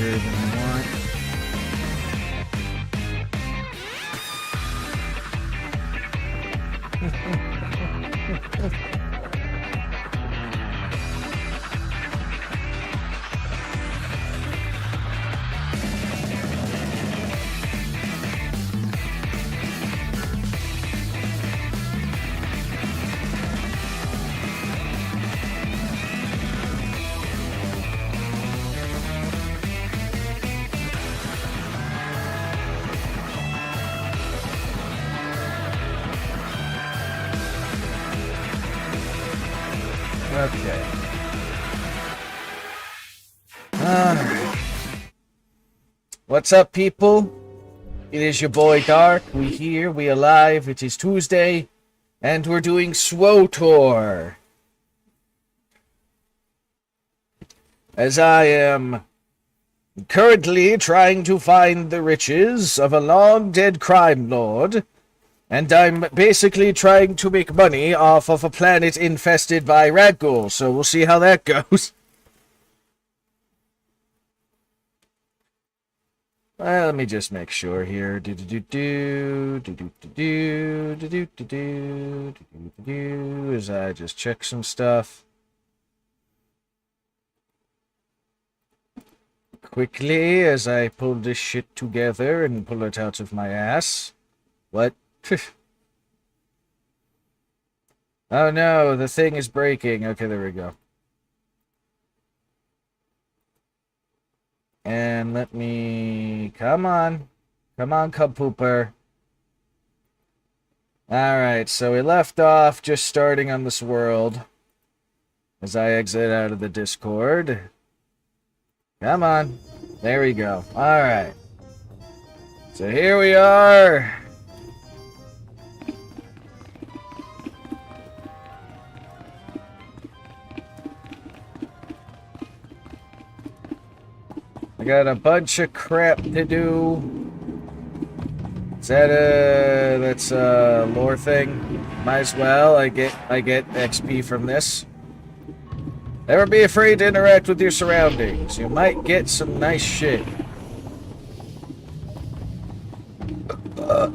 bigger than I want. Okay. Alright. What's up, people? It is your boy Dark. We here, we alive. It is Tuesday, and we're doing SWTOR. As I am currently trying to find the riches of a long-dead crime lord, and I'm basically trying to make money off of a planet infested by Rakghouls, so we'll see how that goes. Well, let me just make sure here. As I just check some stuff. Quickly, as I pull this shit together and pull it out of my ass. What? Oh no, the thing is breaking. Okay, there we go. And let me... Come on. Come on, cub pooper. Alright, so we left off just starting on this world. As I exit out of the Discord. Come on. There we go. Alright. So here we are. I got a bunch of crap to do. Is that that's a lore thing? Might as well. I get XP from this. Never be afraid to interact with your surroundings. You might get some nice shit.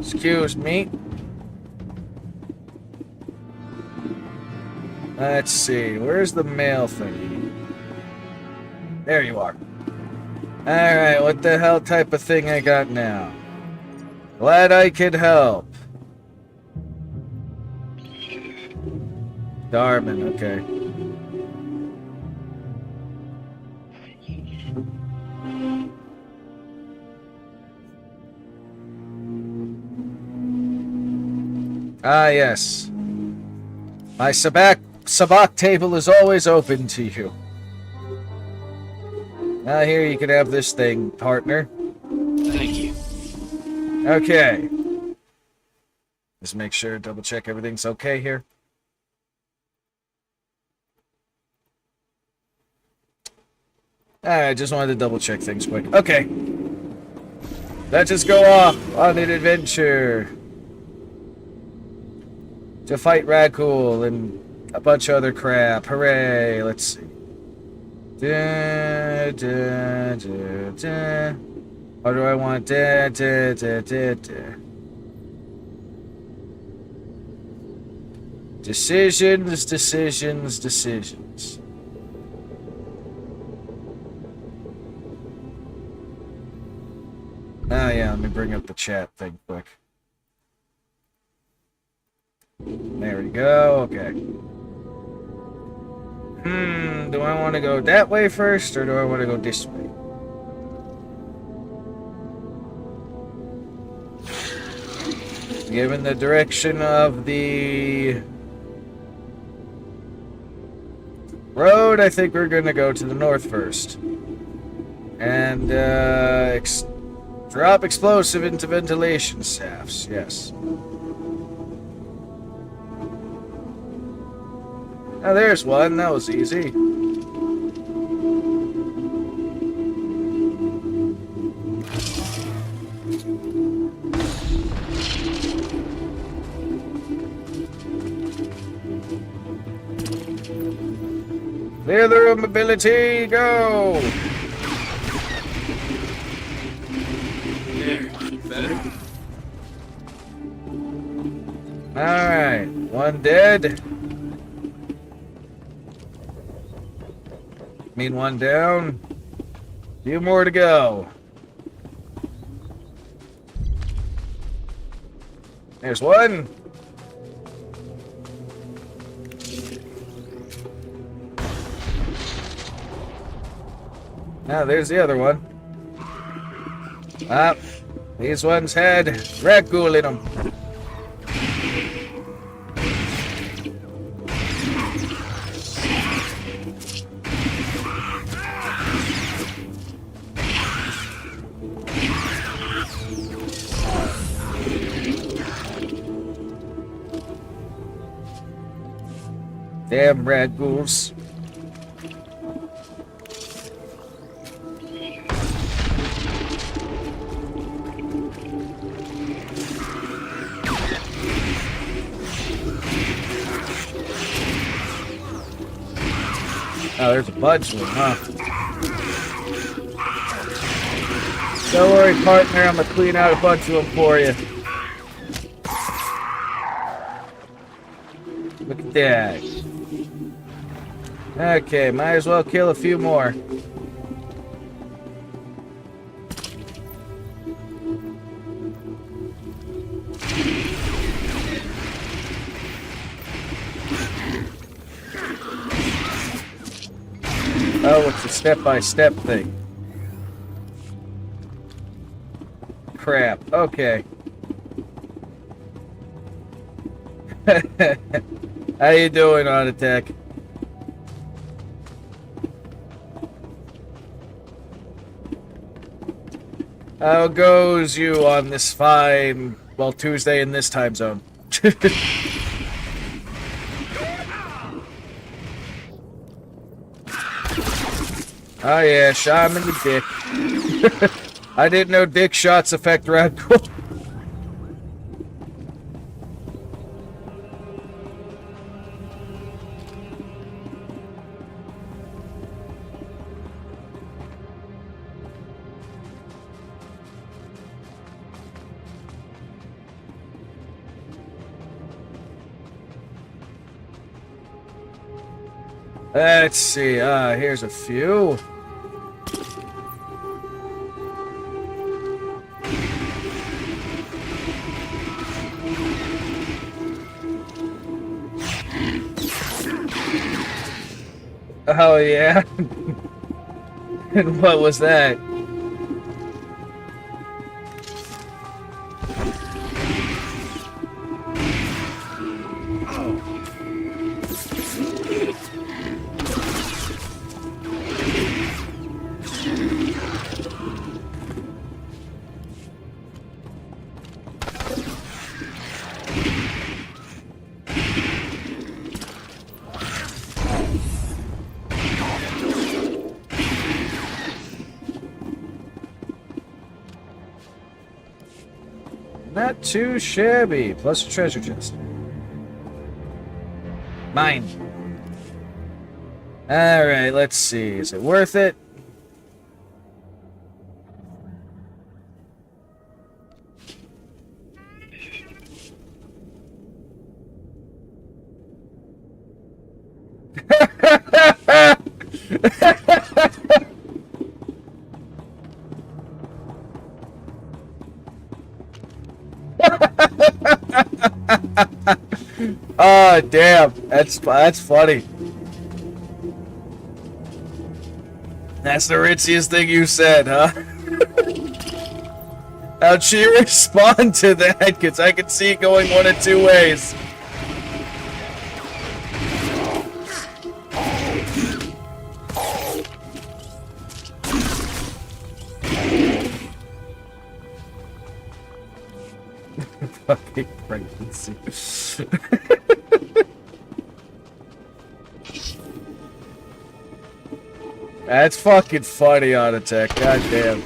Excuse me. Let's see. Where's the mail thingy? There you are. Alright, what the hell type of thing I got now? Glad I could help. Darman, okay. Ah, yes. My sabak table is always open to you. Now here you can have this thing, partner. Thank you. Okay. Just make sure, double check everything's okay here. Alright, just wanted to double check things quick. Okay. Let's just go off on an adventure. To fight Rakghoul and a bunch of other crap. Hooray! Let's see. Da, da, da, da. What do I want? Da, da, da, da, da. Decisions, decisions, decisions. Oh yeah, let me bring up the chat thing quick. There we go, okay. Do I want to go that way first, or do I want to go this way? Given the direction of the road, I think we're going to go to the north first. And, drop explosive into ventilation shafts, yes. Oh, there's one. That was easy. Clear the room ability, go! Alright, one dead. Mean one down. Few more to go. There's one. Now there's the other one. Ah, these ones had Rakghoul in them. Damn Rakghouls. Oh, there's a bunch of them, huh? Don't worry, partner. I'm gonna clean out a bunch of them for you. Look at that. Okay, might as well kill a few more. Oh, it's a step-by-step thing. Crap. Okay. How you doing, On Attack? How goes you on this fine, well, Tuesday in this time zone? Oh yeah, shot him in the dick. I didn't know dick shots affect Rakghoul. Let's see, here's a few. Oh yeah. And what was that? Not too shabby. Plus a treasure chest. Mine. Alright, let's see. Is it worth it? Oh, damn. That's funny. That's the ritziest thing you said, huh? How'd she respond to that? Because I can see it going one of two ways. Fucking pregnancy. That's fucking funny, On Attack. God damn.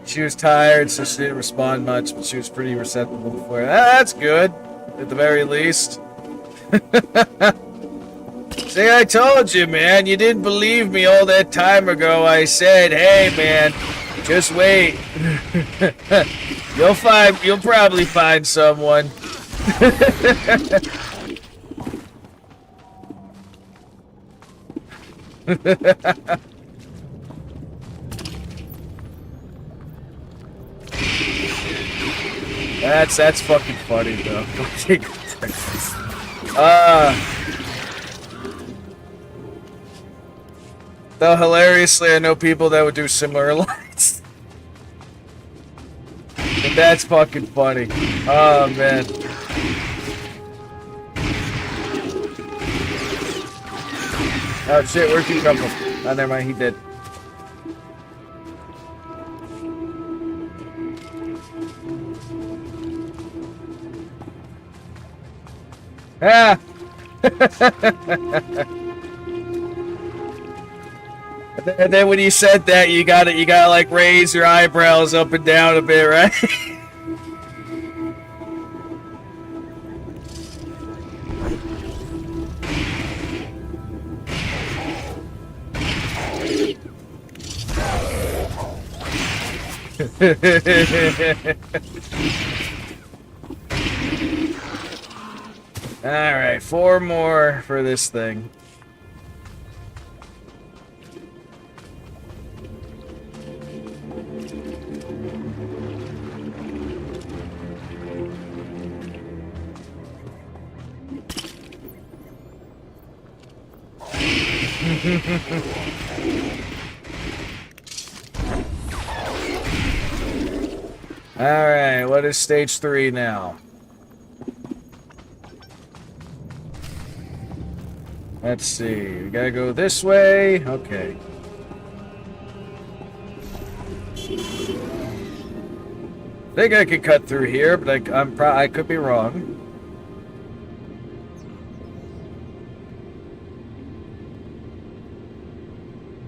She was tired, so she didn't respond much, but she was pretty receptive before. That's good, at the very least. She's See, I told you, man. You didn't believe me all that time ago. I said, hey, man, just wait. You'll probably find someone. That's fucking funny, though. Though hilariously, I know people that would do similar lines. And that's fucking funny. Oh, man. Oh, shit, where'd you come from? Oh, never mind, he did. Ah! And then when you said that, you gotta like raise your eyebrows up and down a bit, right? Alright, 4 more for this thing. Alright, what is stage 3 now? Let's see, we gotta go this way. Okay. I think I could cut through here, but I could be wrong.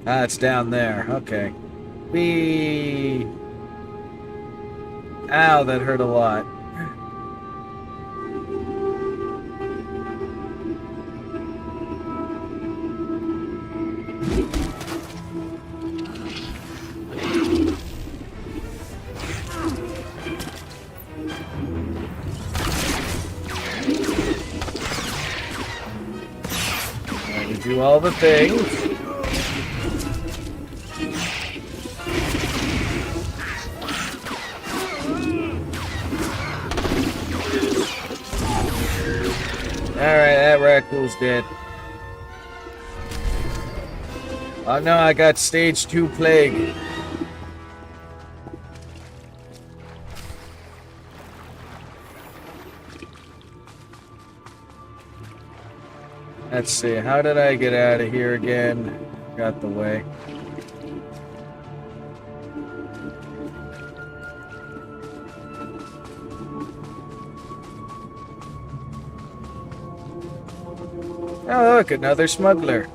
Ah, it's down there. Okay. Whee! Ow, that hurt a lot. We do all the things. Alright, that Rakghouls dead. Oh no, I got stage 2 plague. Let's see, how did I get out of here again? Got the way. Oh, look, another smuggler.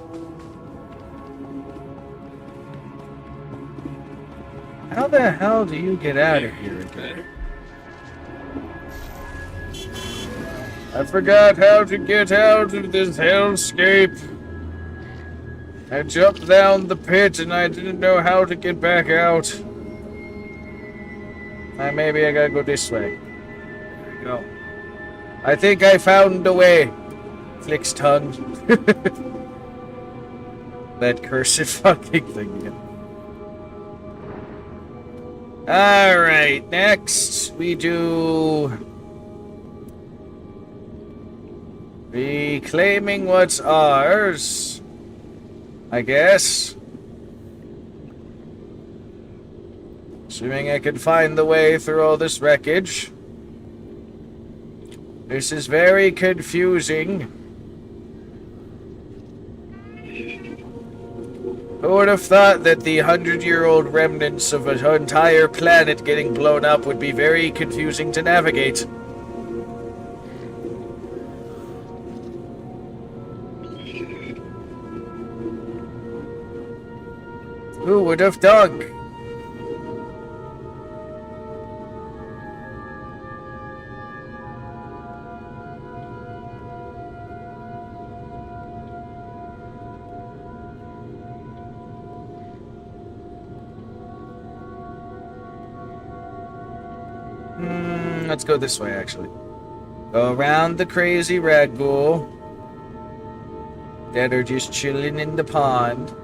How the hell do you get out of here again? I forgot how to get out of this hellscape. I jumped down the pit and I didn't know how to get back out. Maybe I gotta go this way. There we go. I think I found a way. Flicks tongue. That cursed fucking thing again. Alright, next we do reclaiming what's ours, I guess. Assuming I can find the way through all this wreckage. This is very confusing. Who would have thought that the 100-year-old remnants of an entire planet getting blown up would be very confusing to navigate? Who would have thunk? Let's go this way, actually. Go around the crazy Rakghoul that are just chilling in the pond.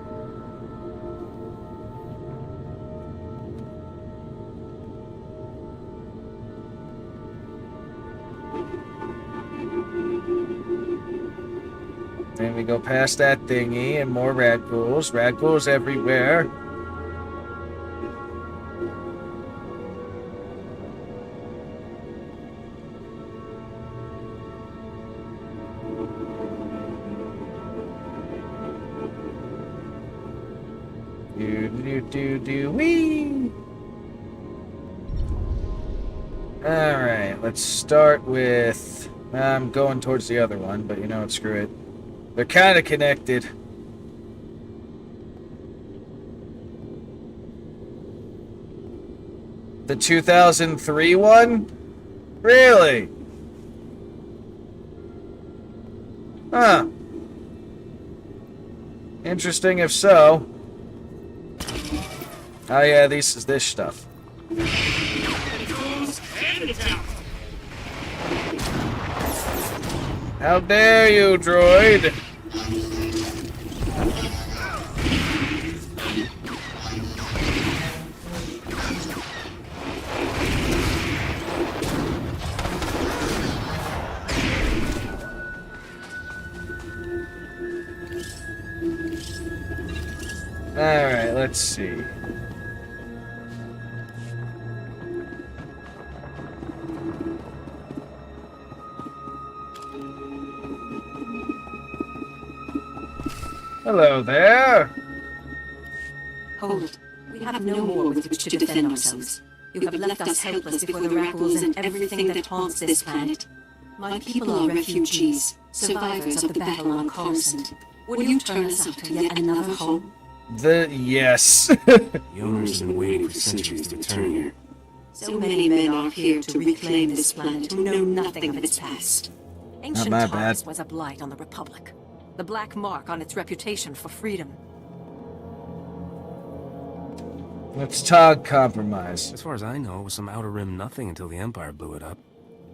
Then we go past that thingy and more Rakghouls. Rakghouls everywhere. Wee. Alright, let's start with... I'm going towards the other one, but you know what, screw it. They're kind of connected. The 2003 one? Really? Huh. Interesting if so. Oh yeah, this is this stuff. How dare you, droid! Alright, let's see. Hello there! Hold it. We have no more with which to defend ourselves. You have left us helpless before the Rakghouls and everything that haunts this planet. My people are refugees, survivors of the battle on Coruscant. Will you turn us up to yet another home? Yes. The owners have been waiting for centuries to return here. So many men are here to reclaim this planet who know nothing of its past. Ancient my Taurus bad. was a blight on the Republic. The black mark on its reputation for freedom. Let's talk compromise. As far as I know, it was some outer rim nothing until the Empire blew it up.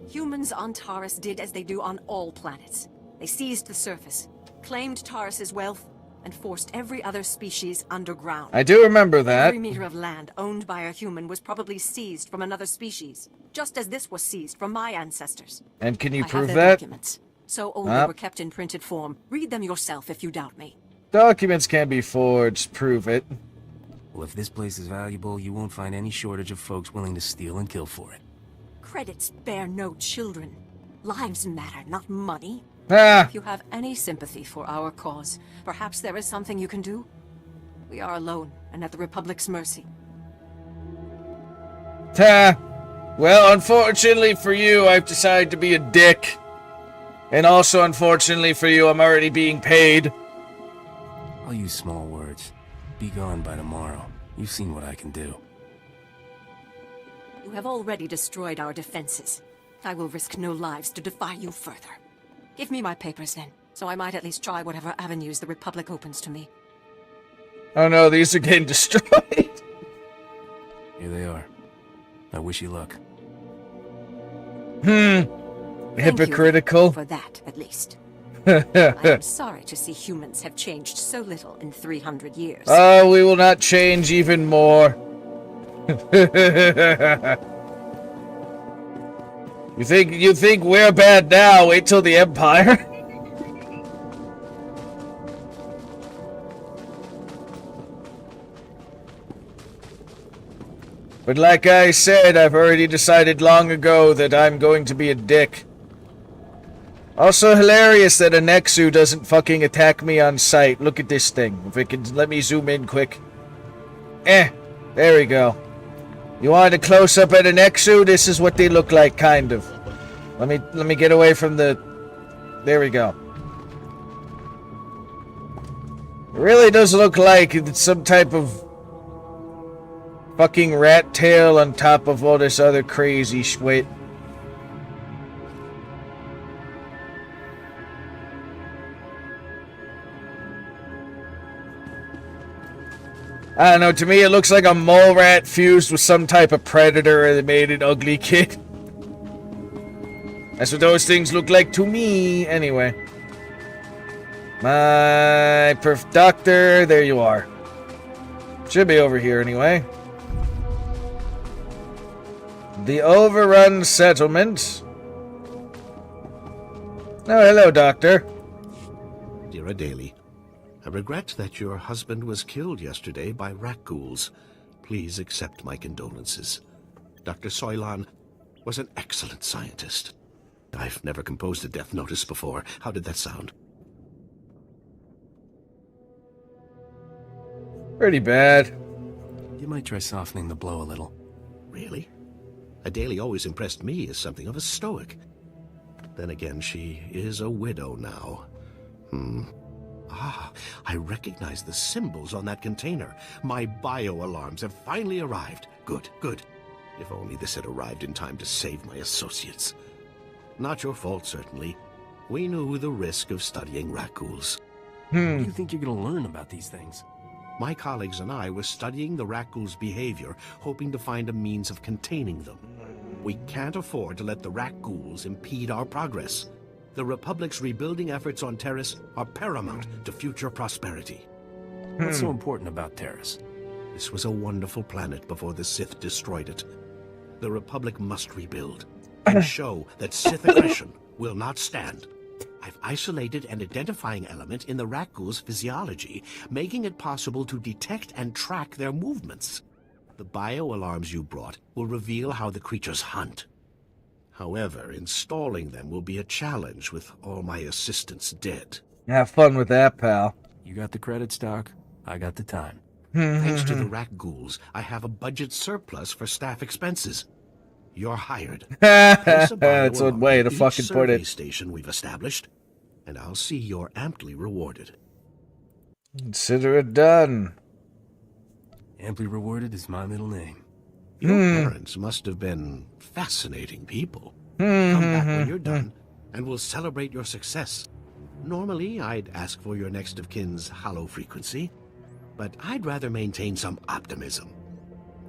Humans on Taurus did as they do on all planets. They seized the surface, claimed Taurus's wealth, and forced every other species underground. I do remember that. Every meter of land owned by a human was probably seized from another species, just as this was seized from my ancestors. And can you I prove have their that? documents. So only were kept in printed form. Read them yourself if you doubt me. Documents can be forged. Prove it. Well, if this place is valuable, you won't find any shortage of folks willing to steal and kill for it. Credits bear no children. Lives matter, not money. Ah! If you have any sympathy for our cause, perhaps there is something you can do? We are alone and at the Republic's mercy. Ta! Well, unfortunately for you, I've decided to be a dick. And also, unfortunately for you, I'm already being paid. I'll use small words. Be gone by tomorrow. You've seen what I can do. You have already destroyed our defenses. I will risk no lives to defy you further. Give me my papers then, so I might at least try whatever avenues the Republic opens to me. Oh no, these are getting destroyed. Here they are. I wish you luck. Hypocritical. For that, at least. I am sorry to see humans have changed so little in 300 years. Oh, we will not change even more. You think we're bad now? Wait till the Empire. But like I said, I've already decided long ago that I'm going to be a dick. Also hilarious that a Nexu doesn't fucking attack me on sight. Look at this thing. If it can let me zoom in quick. There we go. You want a close-up at a Nexu? This is what they look like, kind of. Let me get away from the... There we go. It really does look like it's some type of fucking rat tail on top of all this other crazy shit. I don't know, to me it looks like a mole rat fused with some type of predator that made an ugly kid. That's what those things look like to me. Anyway. My perf doctor, there you are. Should be over here anyway. The overrun settlement. Oh, hello, doctor. Dear Adele, I regret that your husband was killed yesterday by Rakghouls. Please accept my condolences. Dr. Soilan was an excellent scientist. I've never composed a death notice before. How did that sound? Pretty bad. You might try softening the blow a little. Really? Adele always impressed me as something of a stoic. Then again, she is a widow now. Ah, I recognize the symbols on that container. My bio-alarms have finally arrived. Good, good. If only this had arrived in time to save my associates. Not your fault, certainly. We knew the risk of studying Rakghouls. What do you think you're gonna learn about these things? My colleagues and I were studying the Rakghouls' behavior, hoping to find a means of containing them. We can't afford to let the Rakghouls impede our progress. The Republic's rebuilding efforts on Terrace are paramount to future prosperity. What's so important about Terrace? This was a wonderful planet before the Sith destroyed it. The Republic must rebuild and show that Sith aggression will not stand. I've isolated an identifying element in the Rakghouls' physiology, making it possible to detect and track their movements. The bio-alarms you brought will reveal how the creatures hunt. However, installing them will be a challenge with all my assistants dead. Have fun with that, pal. You got the credits, Doc. I got the time. Thanks to the Rakghouls, I have a budget surplus for staff expenses. You're hired. Place a That's one way to each fucking put survey it. station we've established, and I'll see you're amply rewarded. Consider it done. Amply rewarded is my middle name. Your parents must have been fascinating people. Come back when you're done, and we'll celebrate your success. Normally, I'd ask for your next of kin's hollow frequency, but I'd rather maintain some optimism.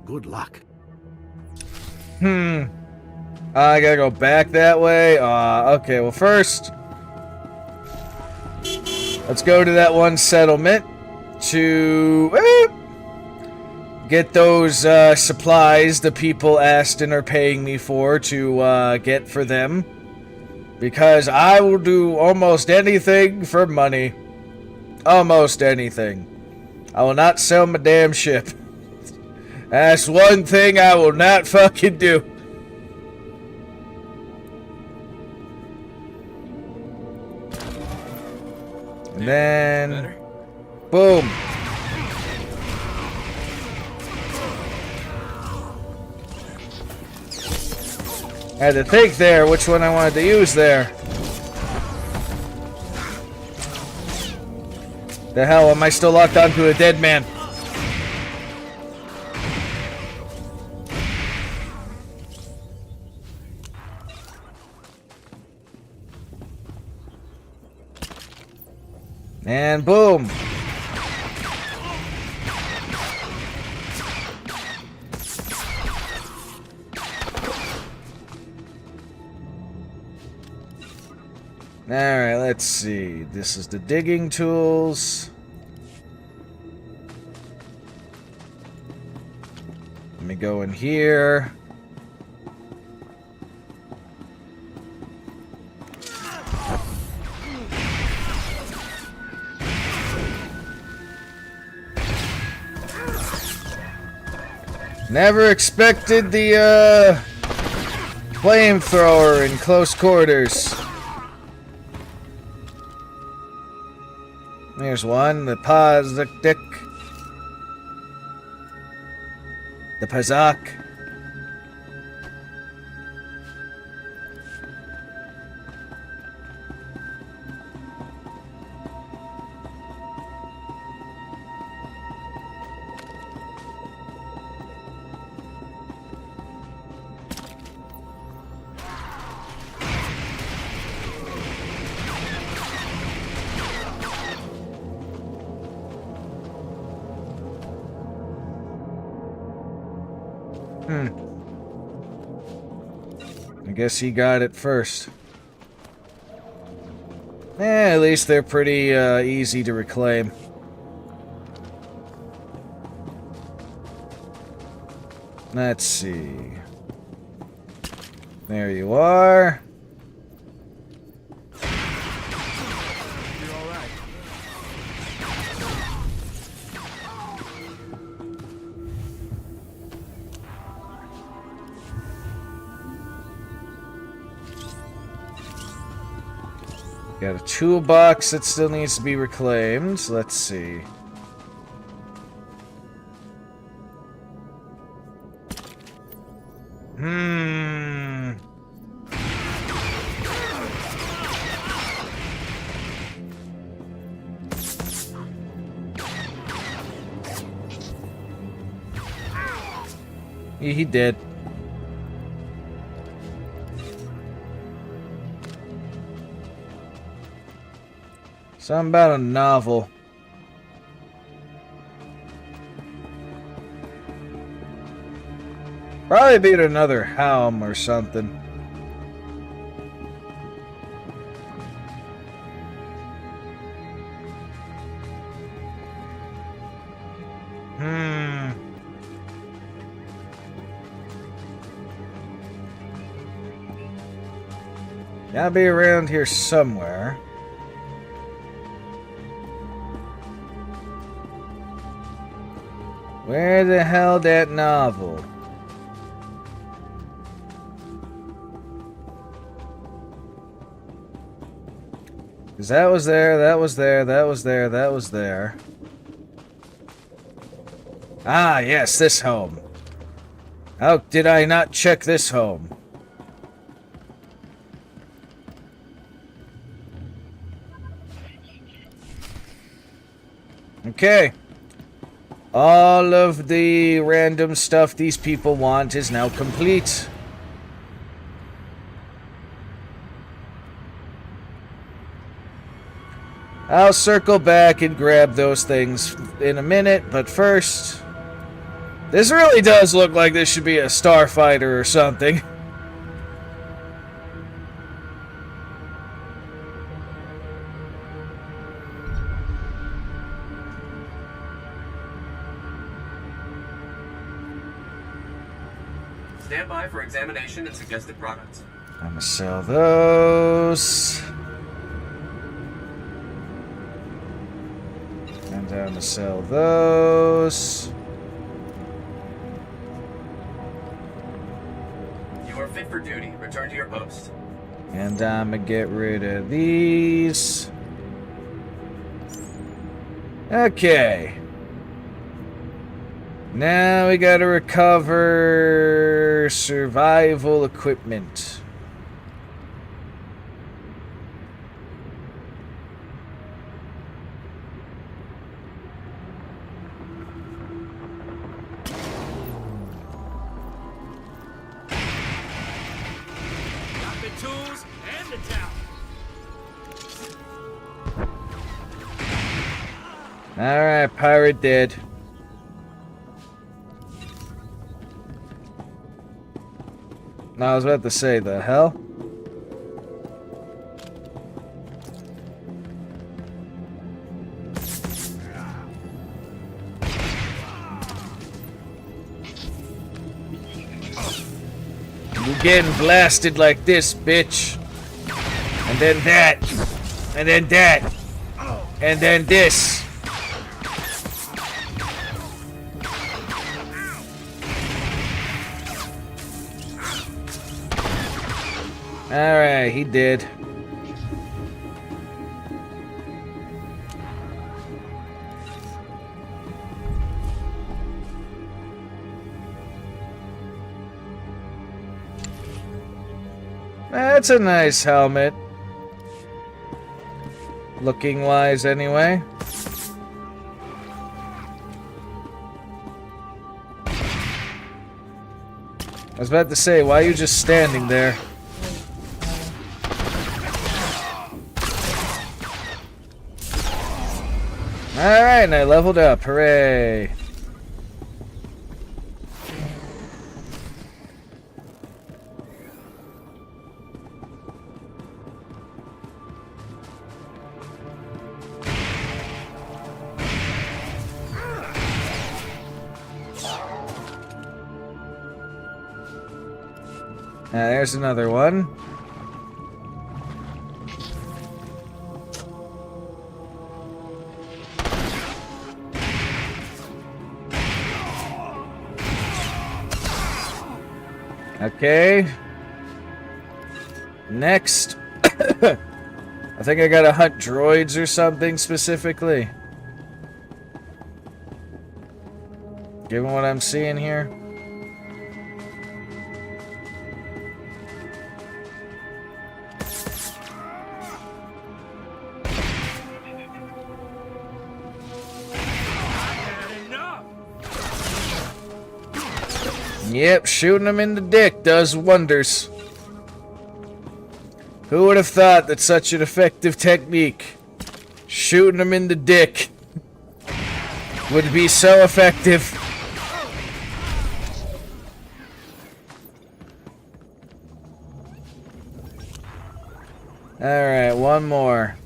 Good luck. I gotta go back that way. Okay, well first, let's go to that one settlement to get those supplies the people asked and are paying me for to get for them. Because I will do almost anything for money. Almost anything. I will not sell my damn ship. That's one thing I will not fucking do. And then... boom. I had to think there which one I wanted to use there. The hell, am I still locked onto a dead man? And boom. Alright, let's see. This is the digging tools. Let me go in here. Never expected the flamethrower in close quarters. There's one, the Pazak. The Pazak. I guess he got it first. At least they're pretty easy to reclaim. Let's see. There you are. You're all right. Got a toolbox that still needs to be reclaimed. Let's see. He did. Something about a novel. Probably beat another helm or something. Gotta be around here somewhere. Where the hell that novel? Because that was there, that was there, that was there, that was there. Ah, yes, this home. How did I not check this home? Okay. All of the random stuff these people want is now complete. I'll circle back and grab those things in a minute, but first... This really does look like this should be a starfighter or something. Stand by for examination and suggested products. I'm gonna sell those. And I'm gonna sell those. You are fit for duty. Return to your post. And I'm gonna get rid of these. Okay. Now we gotta recover survival equipment. Got the tools and the talent. Alright, pirate dead. No, I was about to say, the hell? You getting blasted like this, bitch. And then that. And then that. And then this. Alright, he did. That's a nice helmet. Looking wise, anyway. I was about to say, why are you just standing there? Alright, and I leveled up. Hooray. There's another one. Okay. Next. I think I gotta hunt droids or something specifically. Given what I'm seeing here. Yep, shooting him in the dick does wonders. Who would have thought that such an effective technique, shooting him in the dick, would be so effective? Alright, one more.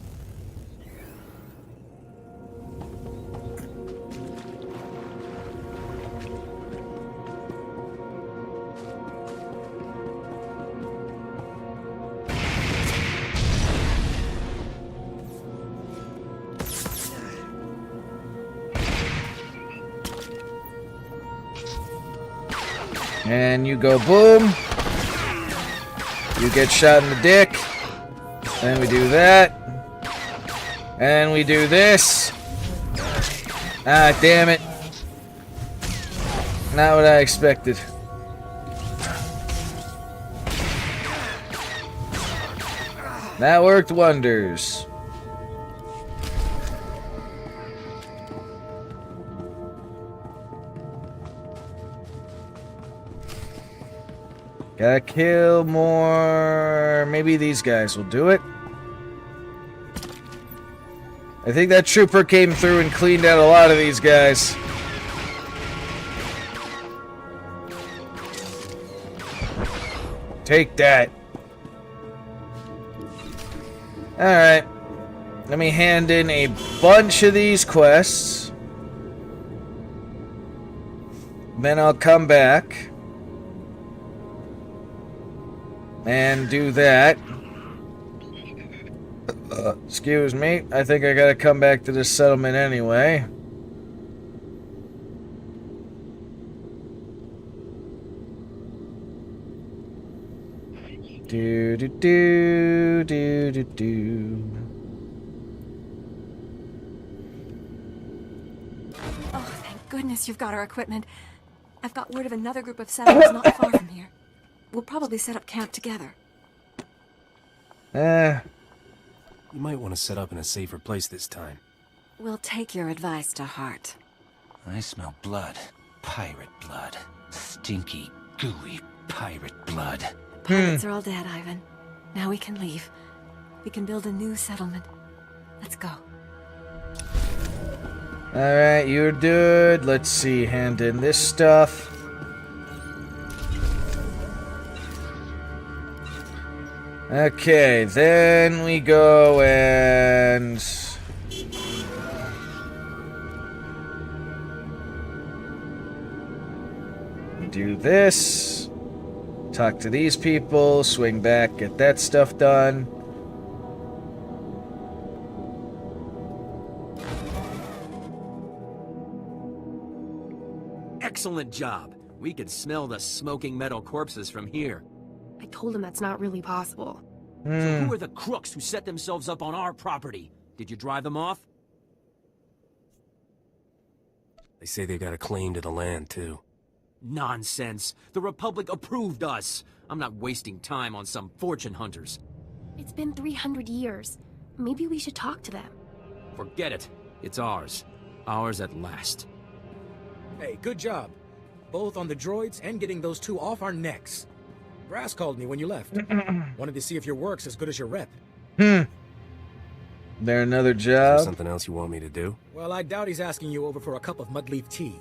And you go boom. You get shot in the dick. Then we do that. And we do this. Ah, damn it. Not what I expected. That worked wonders. Gotta kill more. Maybe these guys will do it. I think that trooper came through and cleaned out a lot of these guys. Take that. Alright. Let me hand in a bunch of these quests. Then I'll come back and do that. Excuse me. I think I gotta come back to this settlement anyway. Do do do do do do. Oh, thank goodness you've got our equipment. I've got word of another group of settlers not far from here. We'll probably set up camp together. You might want to set up in a safer place this time. We'll take your advice to heart. I smell blood. Pirate blood. Stinky, gooey pirate blood. Pirates are all dead, Ivan. Now we can leave. We can build a new settlement. Let's go. Alright, you're good. Let's see, hand in this stuff. Okay, then we go and do this. Talk to these people, swing back, get that stuff done. Excellent job. We could smell the smoking metal corpses from here. I told him that's not really possible. So who are the crooks who set themselves up on our property? Did you drive them off? They say they got a claim to the land, too. Nonsense. The Republic approved us. I'm not wasting time on some fortune hunters. It's been 300 years. Maybe we should talk to them. Forget it. It's ours. Ours at last. Hey, good job. Both on the droids and getting those two off our necks. Brass called me when you left. Wanted to see if your work's as good as your rep. There another Is there job? something else you want me to do? Well, I doubt he's asking you over for a cup of mudleaf tea.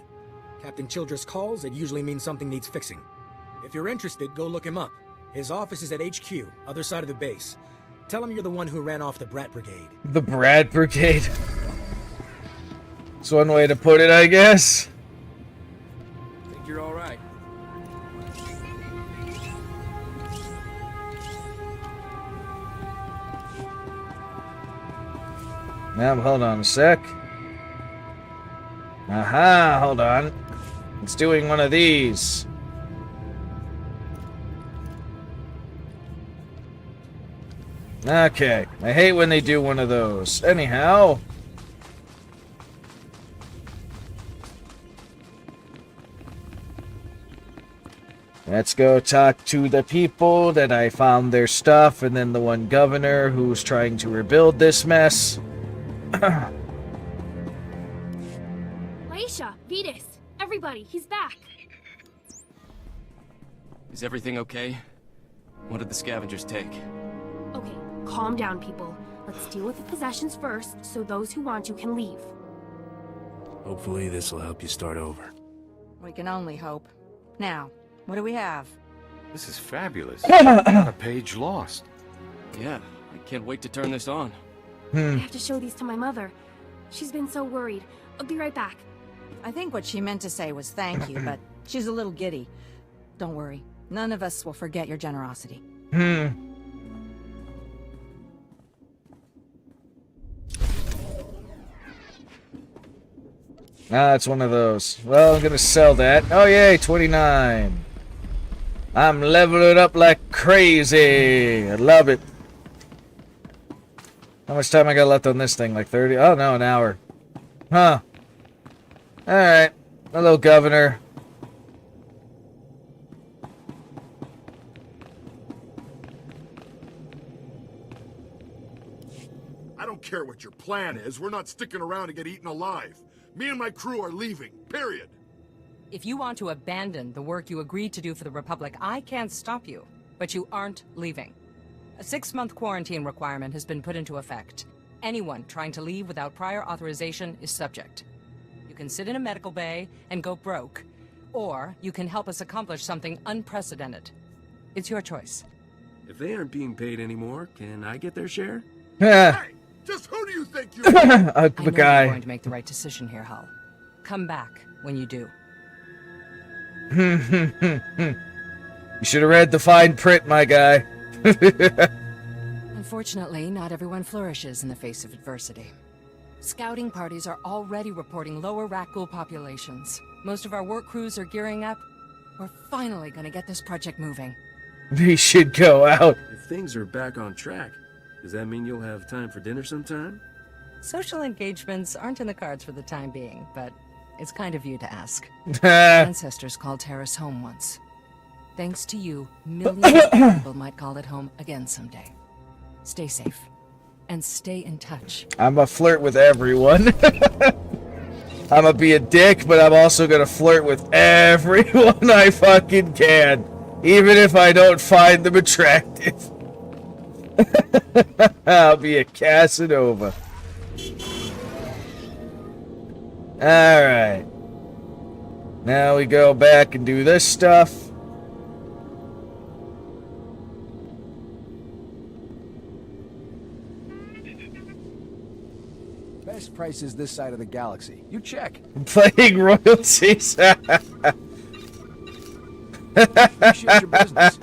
Captain Childress calls, it usually means something needs fixing. If you're interested, go look him up. His office is at HQ, other side of the base. Tell him you're the one who ran off the Brat Brigade. The Brad Brigade. It's one way to put it, I guess. Think you're all right? Now, hold on a sec. Aha, hold on. It's doing one of these. Okay, I hate when they do one of those. Anyhow. Let's go talk to the people that I found their stuff, and then the one governor who's trying to rebuild this mess. Aisha, Vetus, everybody, he's back. Is everything okay? What did the scavengers take? Okay, calm down, people. Let's deal with the possessions first, so those who want to can leave. Hopefully this will help you start over. We can only hope. Now, what do we have? This is fabulous. Not a page lost. Yeah, I can't wait to turn this on. I have to show these to my mother. She's been so worried. I'll be right back. I think what she meant to say was thank you, but she's a little giddy. Don't worry. None of us will forget your generosity. Ah, it's one of those. Well, I'm gonna sell that. Oh, yay, 29. I'm leveling up like crazy. I love it. How much time I got left on this thing? Like 30? Oh, no, an hour. Huh. Alright. Hello, Governor. I don't care what your plan is. We're not sticking around to get eaten alive. Me and my crew are leaving. Period. If you want to abandon the work you agreed to do for the Republic, I can't stop you. But you aren't leaving. A 6-month quarantine requirement has been put into effect. Anyone trying to leave without prior authorization is subject. You can sit in a medical bay and go broke, or you can help us accomplish something unprecedented. It's your choice. If they aren't being paid anymore, can I get their share? Yeah. Hey, just who do you think you A I know you're guy. going to make the right decision here, Hull. Come back when you do. You should have read the fine print, my guy. Unfortunately, not everyone flourishes in the face of adversity. Scouting parties are already reporting lower Rakghoul populations. Most of our work crews are gearing up. We're finally gonna get this project moving. We should go out. If things are back on track, does that mean you'll have time for dinner sometime? Social engagements aren't in the cards for the time being, but it's kind of you to ask. Ancestors called Terrace home once. Thanks to you, millions of people might call it home again someday. Stay safe. And stay in touch. I'm a flirt with everyone. I'm gonna be a dick, but I'm also gonna flirt with everyone I fucking can. Even if I don't find them attractive. I'll be a Casanova. Alright. Now we go back and do this stuff. Best prices this side of the galaxy. You check. Playing royalties. Appreciate your business.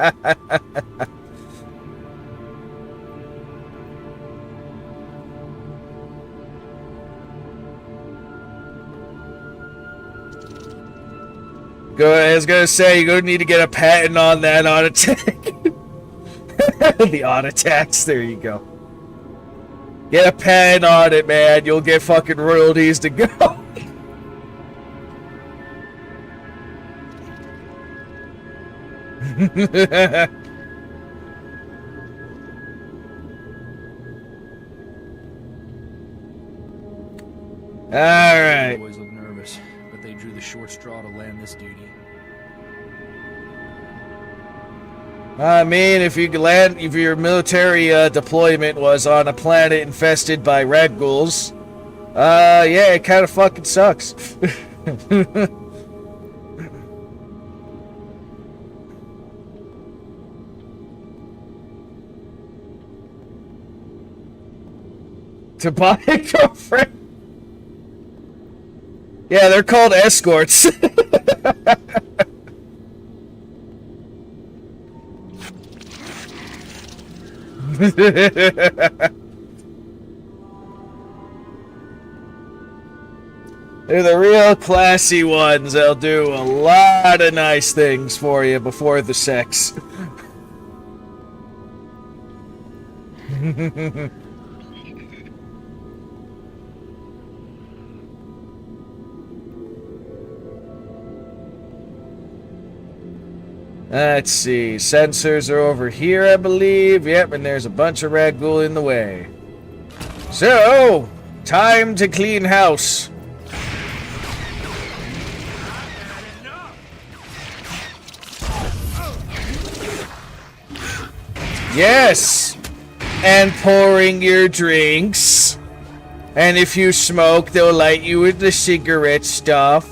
I was gonna say, you're gonna need to get a patent on that auto attack. The auto attacks, there you go. Get a patent on it, man. You'll get fucking royalties to go. Alright. Boys look nervous, but they drew the short straw to land this duty. I mean, if your military deployment was on a planet infested by Rakghouls, yeah, it kind of fucking sucks. To buy a girlfriend? Yeah, they're called escorts. They're the real classy ones. They'll do a lot of nice things for you before the sex. Let's see. Sensors are over here, I believe. Yep, and there's a bunch of Rakghoul in the way. So, time to clean house. Yes! And pouring your drinks. And if you smoke, they'll light you with the cigarette stuff.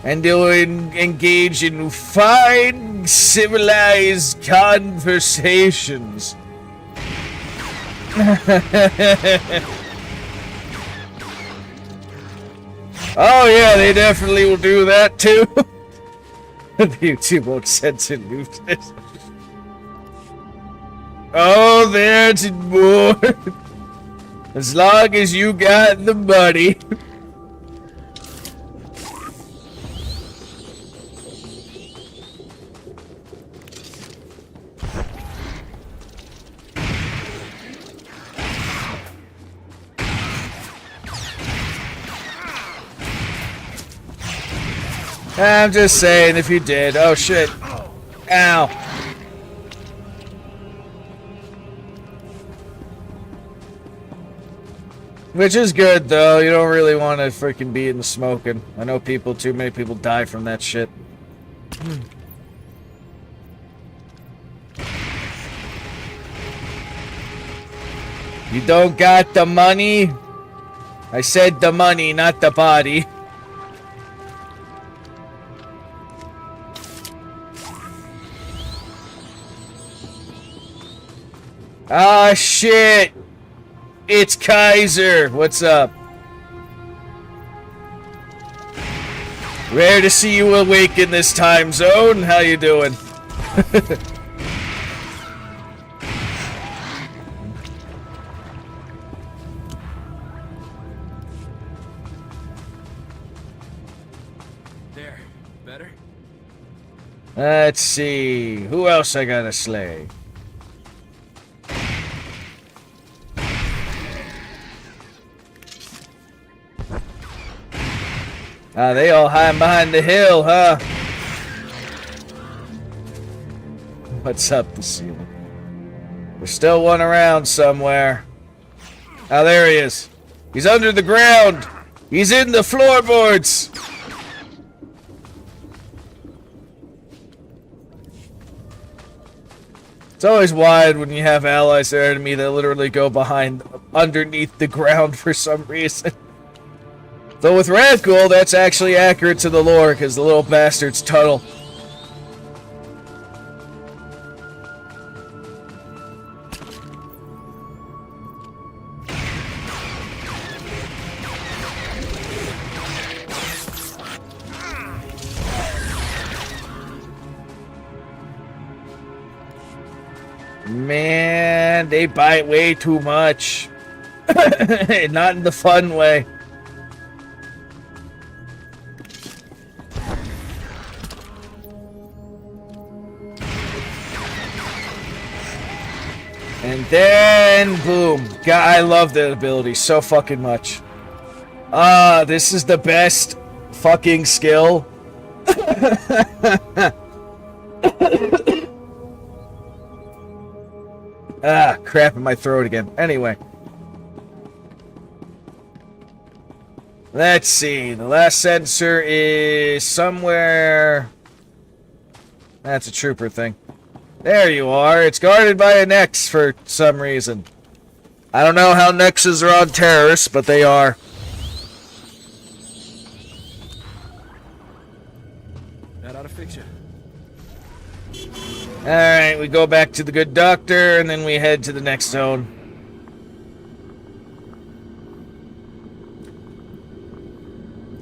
And they'll engage in fine, civilized conversations. Oh yeah, they definitely will do that too. YouTube won't censor news. Oh, there's more. As long as you got the money. I'm just saying, if you did. Oh shit. Ow. Which is good, though. You don't really want to freaking be in the smoking. I know too many people die from that shit. You don't got the money? I said the money, not the body. Ah, shit! It's Kaiser! What's up? Rare to see you awake in this time zone. How you doing? There. Better? Let's see. Who else I gotta slay? Ah, they all hiding behind the hill, huh? What's up the ceiling? There's still one around somewhere. Ah, there he is. He's under the ground. He's in the floorboards. It's always wide when you have allies or enemy that literally go underneath the ground for some reason. Though with Rakghoul, that's actually accurate to the lore, because the little bastards tunnel. Man, they bite way too much. Not in the fun way. And then, boom. God, I love that ability so fucking much. Ah, this is the best fucking skill. Ah, crap in my throat again. Anyway. Let's see. The last sensor is somewhere... That's a trooper thing. There you are. It's guarded by a Nex for some reason. I don't know how Nexes are on terrorists, but they are. That ought to fix you. Alright, we go back to the good doctor, and then we head to the next zone.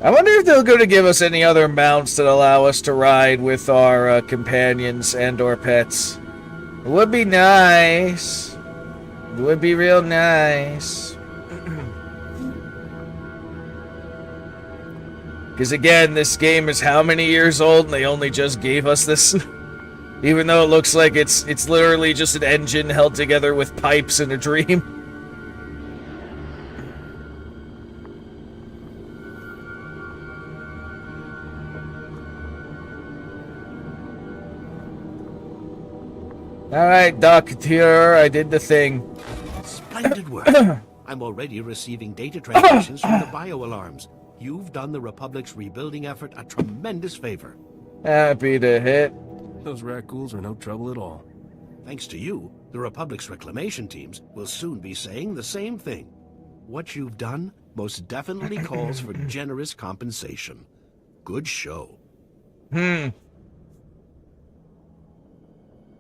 I wonder if they're going to give us any other mounts that allow us to ride with our companions and or pets. It would be nice. It would be real nice. Because again, this game is how many years old and they only just gave us this? Even though it looks like it's literally just an engine held together with pipes in a dream. Alright, Doctor, I did the thing. Splendid work. I'm already receiving data transmissions from the bio-alarms. You've done the Republic's rebuilding effort a tremendous favor. Happy to hit. Those Rakghouls are no trouble at all. Thanks to you, the Republic's reclamation teams will soon be saying the same thing. What you've done most definitely calls for generous compensation. Good show.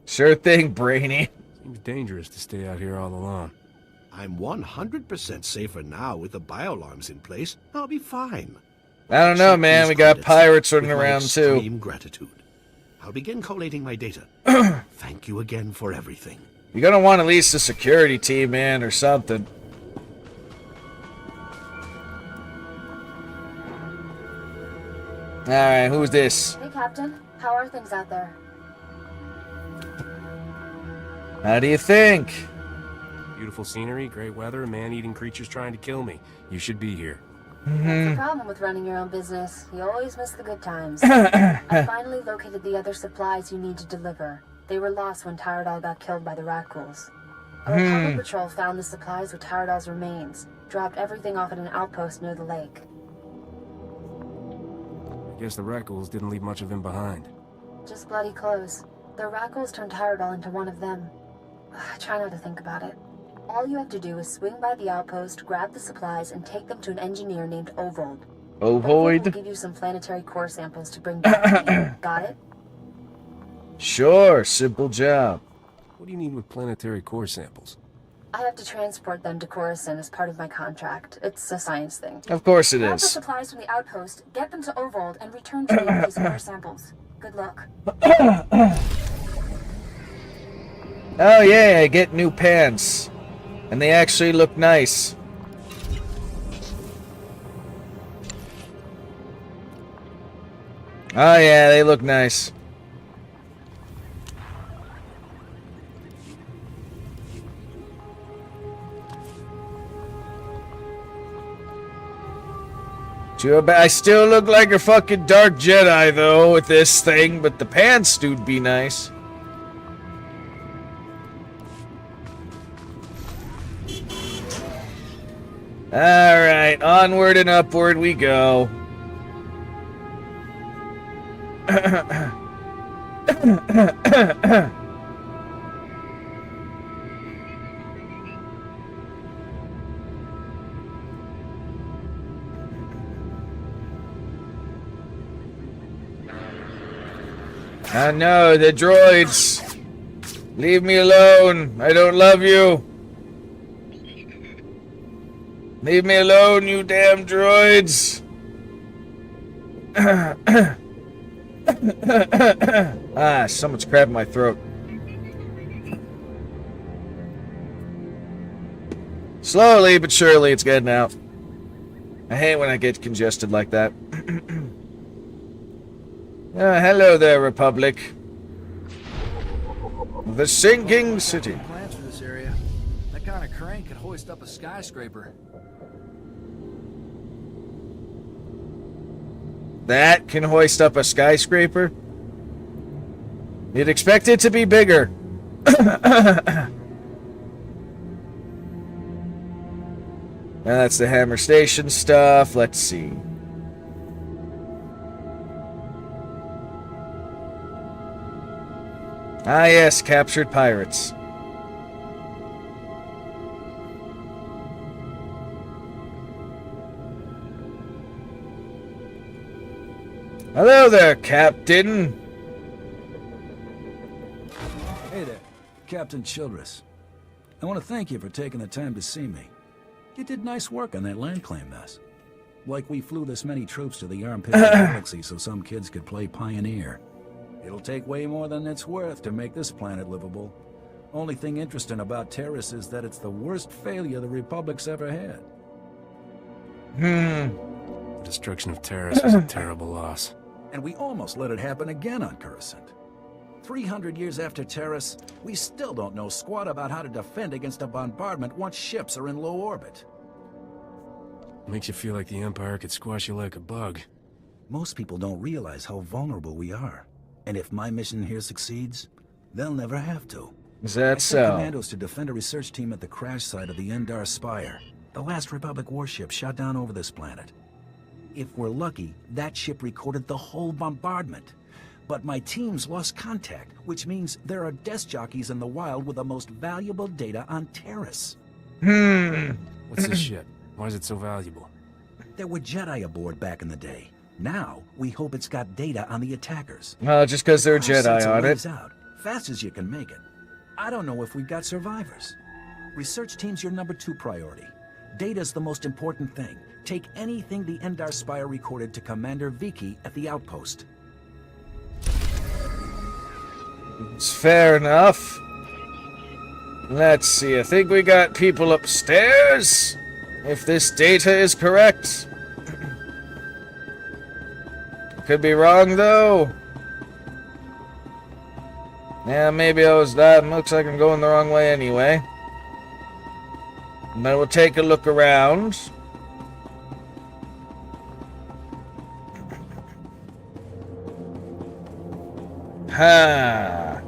Sure thing, Brainy. Seems dangerous to stay out here all alone. I'm 100% safer now with the bio-alarms in place. I'll be fine. I don't know, man. We got pirates running around, too. Extreme gratitude. I'll begin collating my data. Thank you again for everything. You're gonna want at least a security team, man, or something. Alright, who's this? Hey, Captain. How are things out there? How do you think? Beautiful scenery, great weather, man-eating creatures trying to kill me. You should be here. That's the problem with running your own business. You always miss the good times. I finally located the other supplies you need to deliver. They were lost when Tyradol got killed by the Rakghouls. A Republic patrol found the supplies with Tyradol's remains, dropped everything off at an outpost near the lake. I guess the Rakghouls didn't leave much of him behind. Just bloody close. The Rakghouls turned Tyradol into one of them. Try not to think about it. All you have to do is swing by the outpost, grab the supplies, and take them to an engineer named Ovold. Ovoid? Will give you some planetary core samples to bring back to you. Got it? Sure, simple job. What do you need with planetary core samples? I have to transport them to Coruscant as part of my contract. It's a science thing. Of course it Grab is. the supplies from the outpost, get them to Ovold, and return to me with these core samples. Good luck. Oh yeah, I get new pants. And they actually look nice. Oh yeah, they look nice. I still look like a fucking Dark Jedi though with this thing, but the pants dude be nice. Alright, onward and upward we go. I know, the droids. Leave me alone. I don't love you. Leave me alone, you damn droids. Someone's grabbing my throat. Slowly but surely it's getting out. I hate when I get congested like that. Hello there, Republic. The sinking city. Plans for this area. That kind of crane could hoist up a skyscraper. That can hoist up a skyscraper? You'd expect it to be bigger. That's the Hammer Station stuff. Let's see. Ah yes, captured pirates. Hello there, Captain. Hey there, Captain Childress. I want to thank you for taking the time to see me. You did nice work on that land claim mess. Like we flew this many troops to the armpit of the galaxy so some kids could play pioneer. It'll take way more than it's worth to make this planet livable. Only thing interesting about Terrace is that it's the worst failure the Republic's ever had. The destruction of Terrace was a terrible loss. And we almost let it happen again on Coruscant. 300 years after Terrace, we still don't know squat about how to defend against a bombardment once ships are in low orbit. Makes you feel like the Empire could squash you like a bug. Most people don't realize how vulnerable we are. And if my mission here succeeds, they'll never have to. Is that I sent so? commandos to defend a research team at the crash site of the Endar Spire, the last Republic warship shot down over this planet. If we're lucky, that ship recorded the whole bombardment. But my team's lost contact, which means there are desk jockeys in the wild with the most valuable data on Terrace. What's this ship? Why is it so valuable? There were Jedi aboard back in the day. Now, we hope it's got data on the attackers. Well, just because they're Crash site's Jedi a on ways it. out, fast as you can make it. I don't know if we've got survivors. Research team's your #2 priority. Data's the most important thing. Take anything the Endar Spire recorded to Commander Viki at the outpost. It's fair enough. Let's see, I think we got people upstairs. If this data is correct. Could be wrong, though. Yeah, maybe I was that. Looks like I'm going the wrong way anyway. But we'll take a look around. Ha!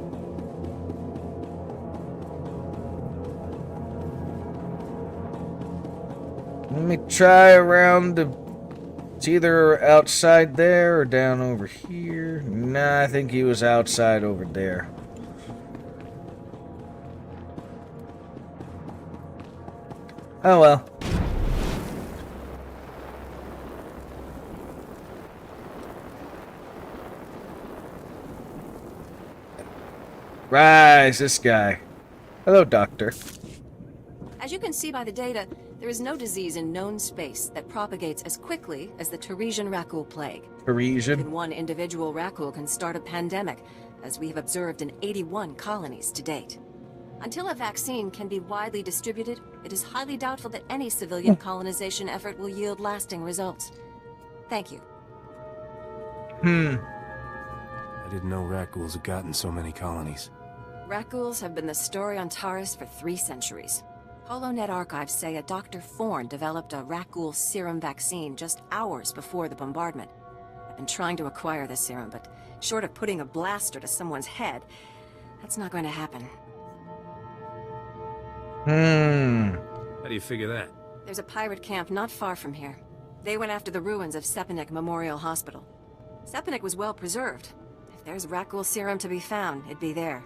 Let me try around the... It's either outside there or down over here. Nah, I think he was outside over there. Oh well. Rise, this guy. Hello, Doctor. As you can see by the data, there is no disease in known space that propagates as quickly as the Teresian Rakghoul plague. Teresian? Even one individual Rakghoul can start a pandemic, as we have observed in 81 colonies to date. Until a vaccine can be widely distributed, it is highly doubtful that any civilian colonization effort will yield lasting results. Thank you. I didn't know Rakghouls had gotten so many colonies. Rakghouls have been the story on Taris for 3 centuries. HoloNet archives say a Dr. Forn developed a Rakghoul serum vaccine just hours before the bombardment. I've been trying to acquire this serum, but short of putting a blaster to someone's head, that's not going to happen. How do you figure that? There's a pirate camp not far from here. They went after the ruins of Sepanik Memorial Hospital. Sepanik was well preserved. If there's Rakghoul serum to be found, it'd be there.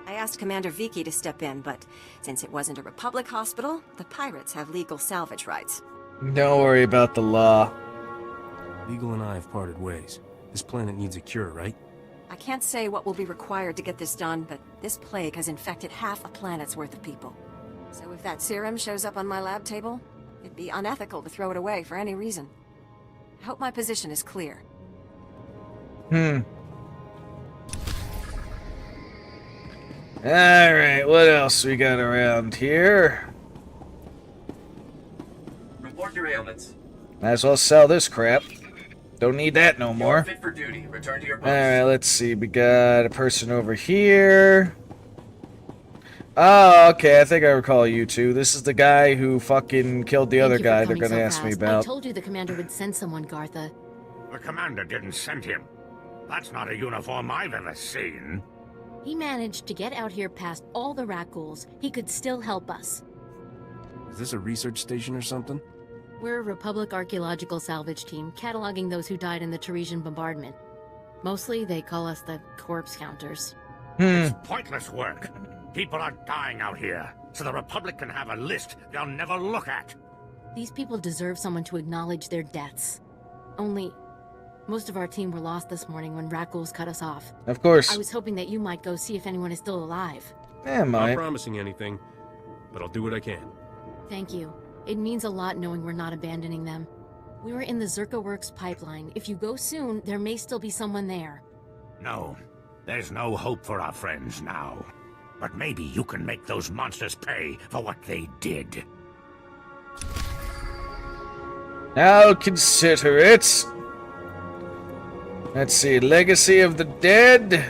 I asked Commander Viki to step in, but since it wasn't a Republic hospital, the pirates have legal salvage rights. Don't worry about the law. Legal and I have parted ways. This planet needs a cure, right? I can't say what will be required to get this done, but this plague has infected half a planet's worth of people. So if that serum shows up on my lab table, it'd be unethical to throw it away for any reason. I hope my position is clear. Alright, what else we got around here? Report your ailments. Might as well sell this crap. Don't need that no You are more. fit for duty. Return to your post. Alright, let's see. We got a person over here. Oh, okay, I think I recall you two. This is the guy who fucking killed the other guy they're gonna ask me I about. told you the commander would send someone, Gartha. The commander didn't send him. That's not a uniform I've ever seen. He managed to get out here past all the Rakghouls. He could still help us. Is this a research station or something? We're a Republic archaeological salvage team, cataloging those who died in the Teresian bombardment. Mostly, they call us the corpse counters. It's pointless work. People are dying out here, so the Republic can have a list they'll never look at. These people deserve someone to acknowledge their deaths. Only, most of our team were lost this morning when Rakghouls cut us off. Of course. I was hoping that you might go see if anyone is still alive. Yeah, I'm might. not promising anything, but I'll do what I can. Thank you. It means a lot knowing we're not abandoning them. We were in the Zerka Works pipeline. If you go soon, there may still be someone there. No, there's no hope for our friends now. But maybe you can make those monsters pay for what they did. I'll consider it. Let's see. Legacy of the Dead.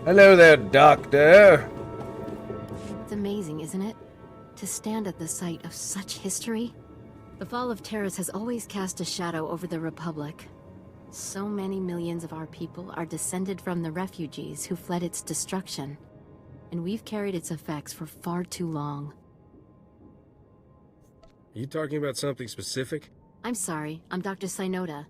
Hello there, Doctor. It's amazing, isn't it? To stand at the site of such history. The fall of Terrace has always cast a shadow over the Republic. So many millions of our people are descended from the refugees who fled its destruction. And we've carried its effects for far too long. Are you talking about something specific? I'm sorry, I'm Dr. Synoda.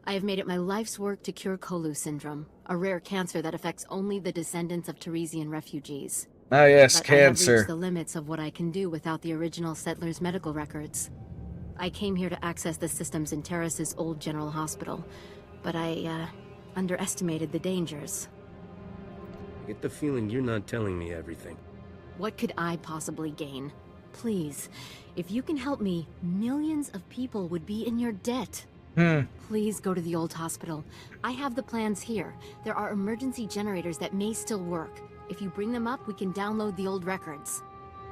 I have made it my life's work to cure Kolu syndrome, a rare cancer that affects only the descendants of Teresian refugees. Ah, yes, But I have cancer. reached the limits of what I can do without the original settlers' medical records. I came here to access the systems in Terrace's old general hospital, but I, underestimated the dangers. I get the feeling you're not telling me everything. What could I possibly gain? Please, if you can help me, millions of people would be in your debt. Please go to the old hospital. I have the plans here. There are emergency generators that may still work. If you bring them up, we can download the old records.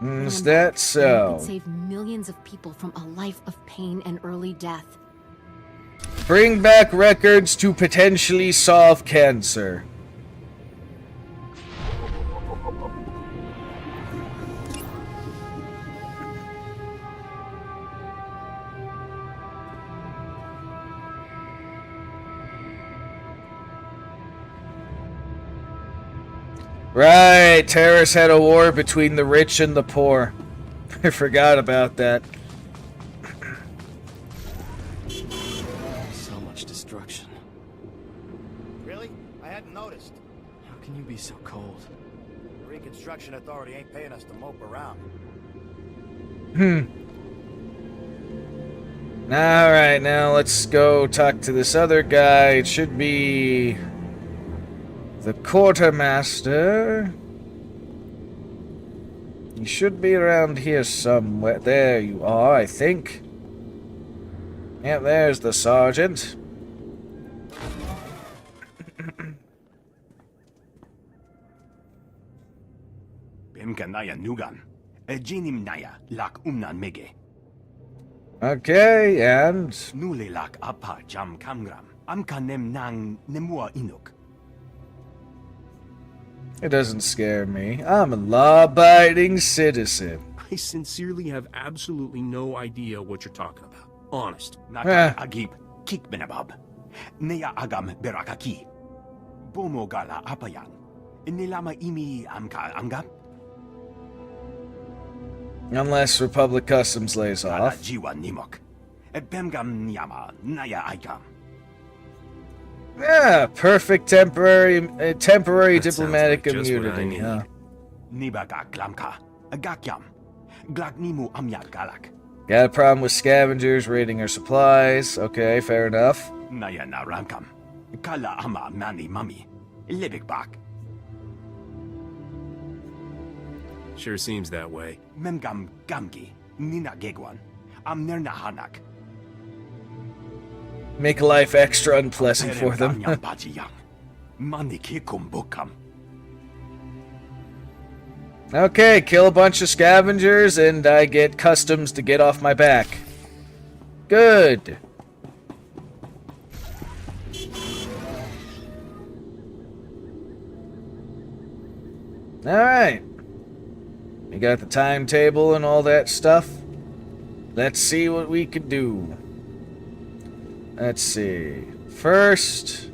Is that You so? could save millions of people from a life of pain and early death. Bring back records to potentially solve cancer. Right, Terrace had a war between the rich and the poor. I forgot about that. So much destruction. Really? I hadn't noticed. How can you be so cold? The Reconstruction Authority ain't paying us to mope around. Alright, now let's go talk to this other guy. It should be the quartermaster. You should be around here somewhere. There you are, I think. Yep, there's the sergeant. Bimkanaya Nugan. Ejinim Naya, Lak Umnan Mege. Okay, and Nule Lak Apa Jam Kamgram. Amkanem Nang Nemua Inuk. it doesn't scare me. I'm a law-abiding citizen. I sincerely have absolutely no idea what you're talking about. Honest. Naka Agib, Kikbenabab. Nea Agam Berakaki. Bomo Gala Apayan. Nilama Imi Amka Angam. Unless Republic Customs lays off. Jiwa Nimok. Bemgam Nyama Naya Aikam. Yeah, perfect temporary That diplomatic sounds like just what I immunity. need. Huh? Nibaga Glamka. Gakyam. Glagnimu Amya Galak. Got a problem with scavengers raiding our supplies. Okay, fair enough. Naya Naramkam. Kala Ama Mani Mami. Libikbak. Sure seems that way. Memgam Gamgi. Nina Gegwan. Amnerna Hanak. Make life extra unpleasant for them. Okay, kill a bunch of scavengers and I get customs to get off my back. Good. Alright. We got the timetable and all that stuff. Let's see what we can do. Let's see. First,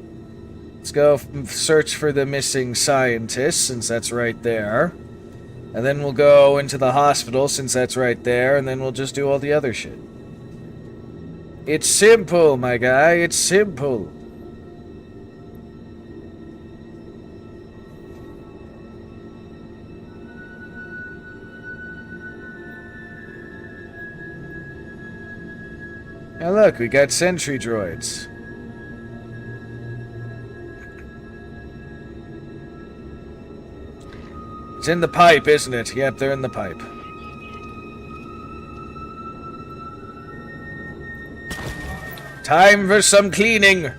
let's go search for the missing scientist, since that's right there. And then we'll go into the hospital, since that's right there, and then we'll just do all the other shit. It's simple, my guy. It's simple. Now look, we got sentry droids. It's in the pipe, isn't it? Yep, they're in the pipe. Time for some cleaning.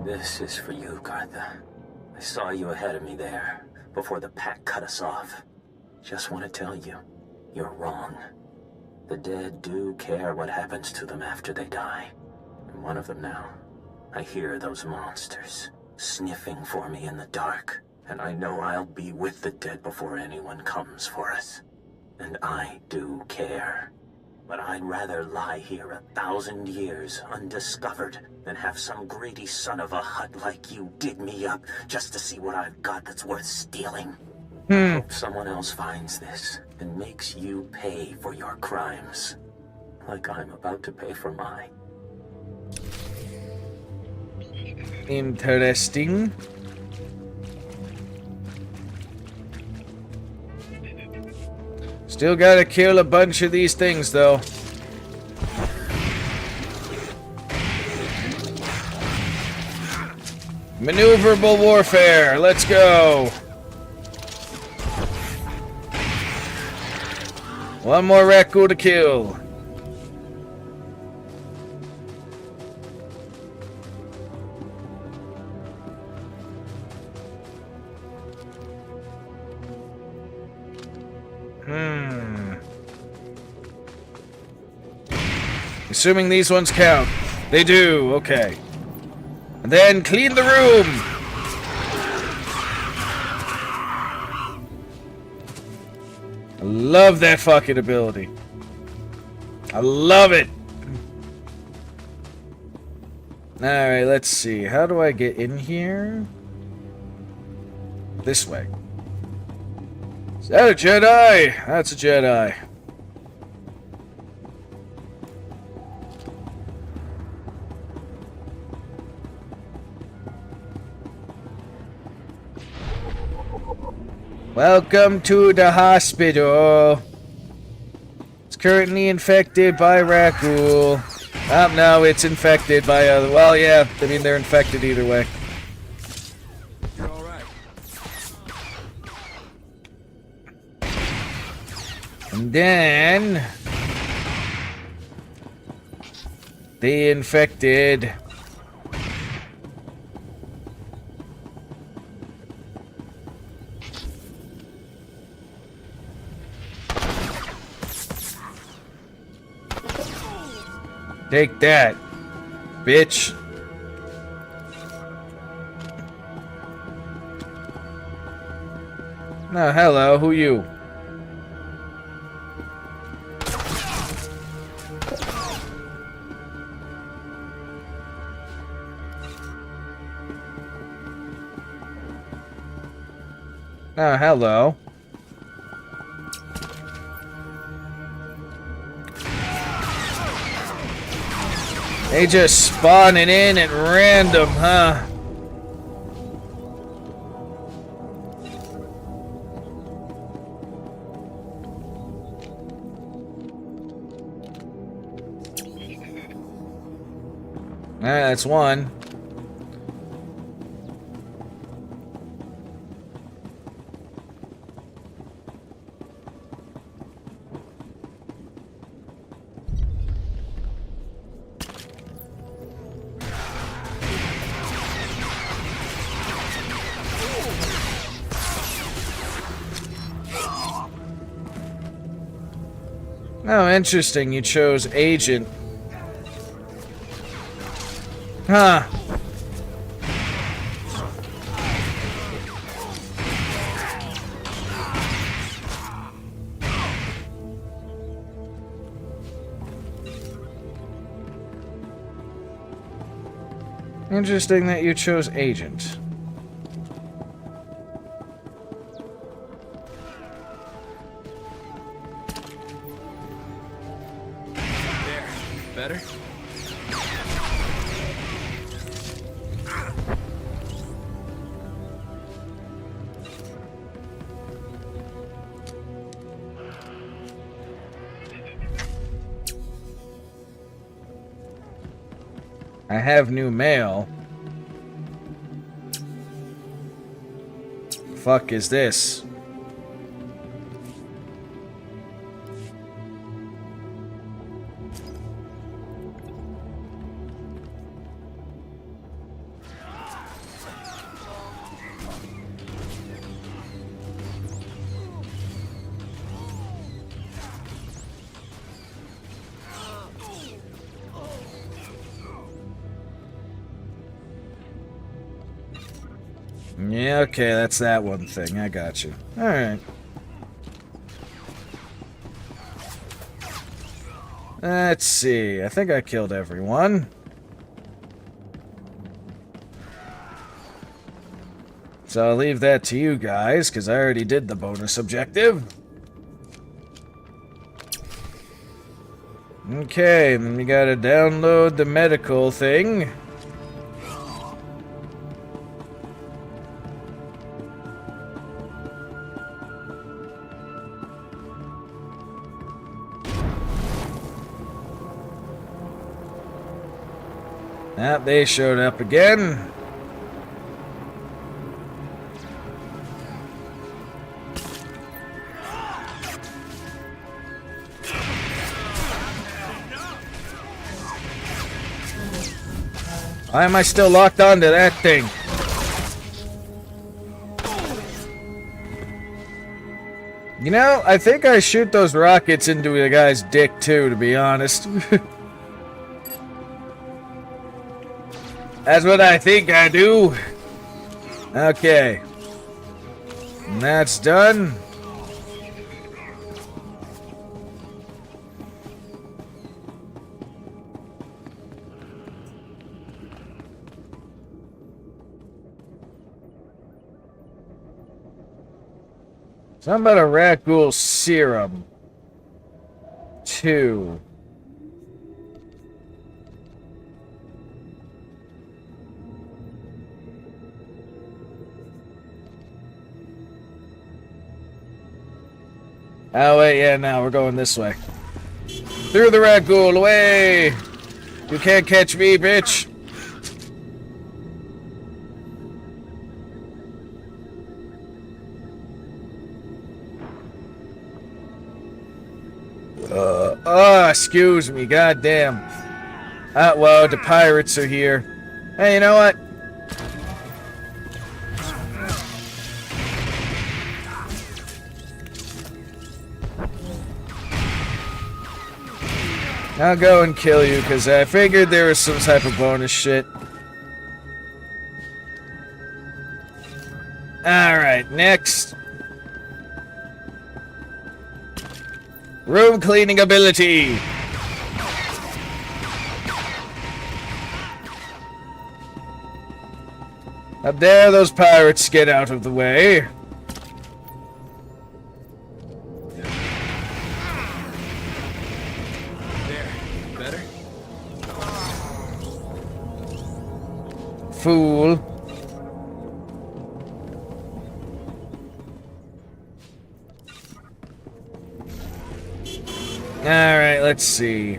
This is for you, Gartha. I saw you ahead of me there, before the pack cut us off. Just want to tell you, you're wrong. The dead do care what happens to them after they die. I'm one of them now. I hear those monsters sniffing for me in the dark, and I know I'll be with the dead before anyone comes for us. And I do care. But I'd rather lie here 1,000 years undiscovered than have some greedy son of a hut like you dig me up just to see what I've got that's worth stealing. I hope someone else finds this and makes you pay for your crimes, like I'm about to pay for mine. Interesting. Still gotta kill a bunch of these things, though. Maneuverable warfare. Let's go. One more Rakghoul to kill. Assuming these ones count. They do, okay. And then clean the room! I love that fucking ability. I love it! Alright, let's see. How do I get in here? This way. Is that a Jedi? That's a Jedi. Welcome to the hospital. It's currently infected by Rakghoul. Oh, no, it's infected by other... Well, yeah, I mean, they're infected either way. You're alright. And then... they infected... Take that, bitch. No, hello, who you? Oh, hello. They just spawning in at random, huh? Alright, that's one. Oh, interesting. You chose agent. Huh. Interesting that you chose agent. Better? I have new mail. Fuck is this? Yeah, okay, that's that one thing. I got you. Alright. Let's see. I think I killed everyone. So I'll leave that to you guys, because I already did the bonus objective. Okay, then we gotta download the medical thing. Ah, they showed up again. Why am I still locked onto that thing? You know, I think I shoot those rockets into the guy's dick too, to be honest. That's what I think I do. Okay. And that's done. Something about a Rakghoul serum. 2. Oh wait, yeah, now we're going this way. Through the Rakghoul, away! You can't catch me, bitch! Oh, excuse me, goddamn. Well, the pirates are here. Hey, you know what? I'll go and kill you, because I figured there was some type of bonus shit. Alright, next. Room cleaning ability. Up there, those pirates get out of the way. There, better? Fool. Alright, let's see.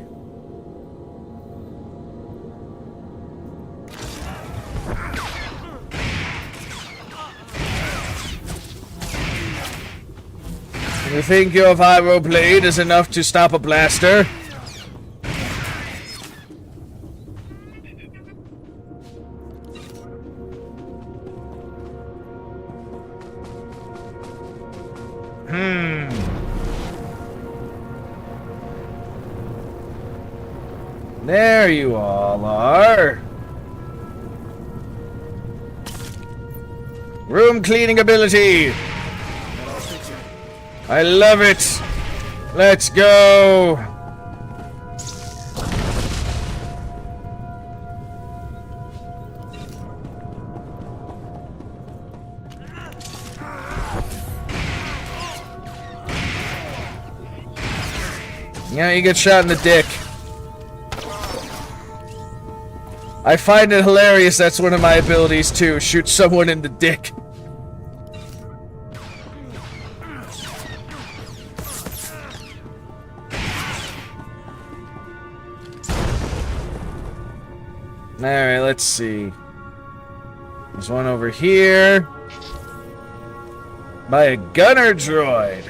You think your viral blade is enough to stop a blaster? There you all are. Room cleaning ability. I love it. Let's go. Yeah, you get shot in the dick. I find it hilarious that's one of my abilities too, shoot someone in the dick. Alright, let's see. There's one over here. By a gunner droid.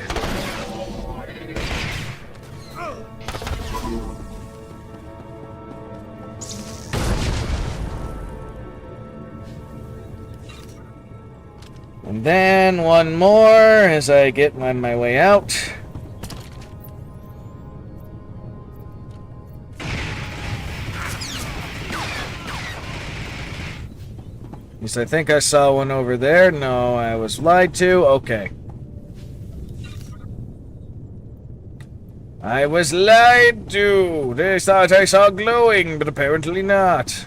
And then one more as I get on my way out. least I think I saw one over there. No, I was lied to. Okay. I was lied to! They thought I saw glowing, but apparently not.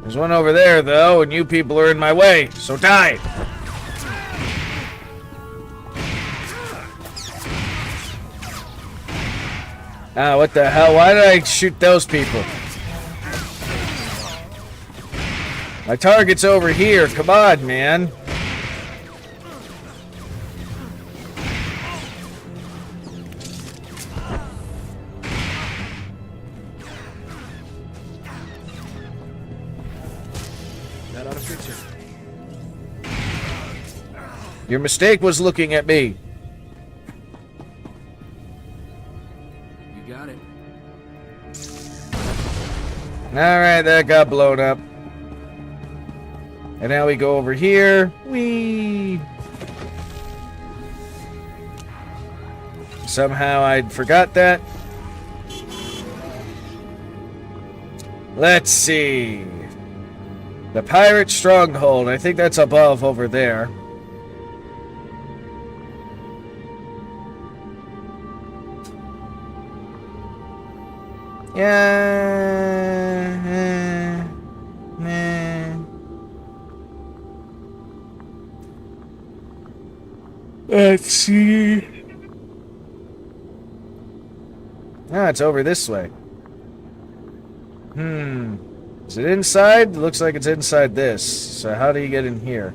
There's one over there, though, and you people are in my way, so die! Ah, what the hell? Why did I shoot those people? My target's over here. Come on, man. That ought to fix it. Your mistake was looking at me. You got it. Alright, that got blown up. And now we go over here. Whee! Somehow I forgot that. Let's see. The pirate stronghold. I think that's above over there. Yeah. Let's see. Ah, it's over this way. Is it inside? It looks like it's inside this. So how do you get in here?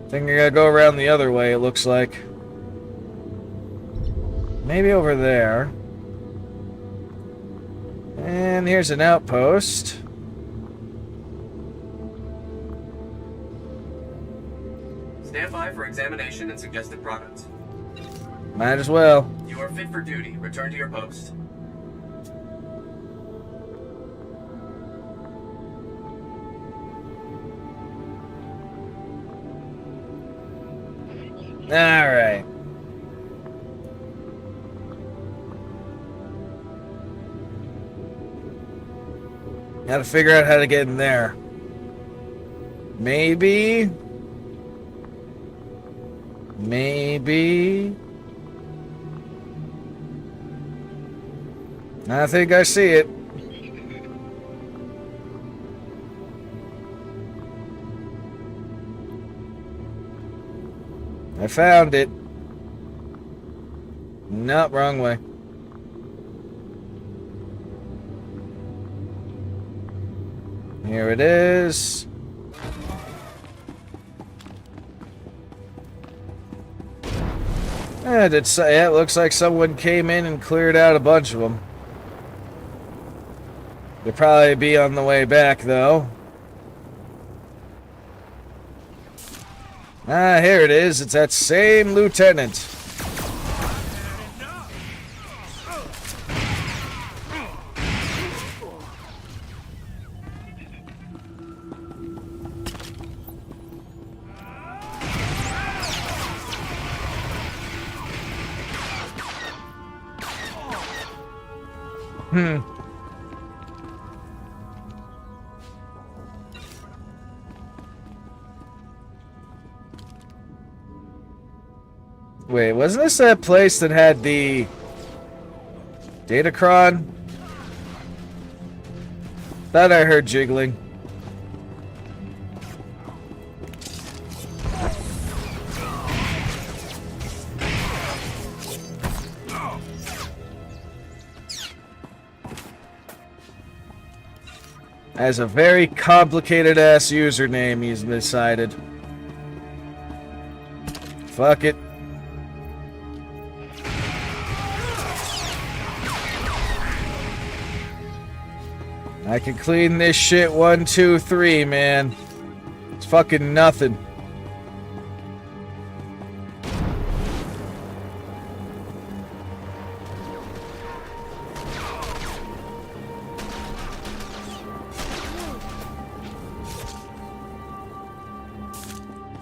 I think I gotta go around the other way, it looks like. Maybe over there. And here's an outpost. Stand by for examination and suggested products. Might as well. You are fit for duty. Return to your post. Alright. Gotta figure out how to get in there. Maybe. I think I see it. I found it. No, wrong way. Here it is. Yeah, it looks like someone came in and cleared out a bunch of them. They'll probably be on the way back, though. Ah, here it is. It's that same lieutenant. Wait, wasn't this that place that had the Datacron? Thought I heard jiggling. Has a very complicated ass username, he's decided. Fuck it. I can clean this shit 1, 2, 3, man. It's fucking nothing.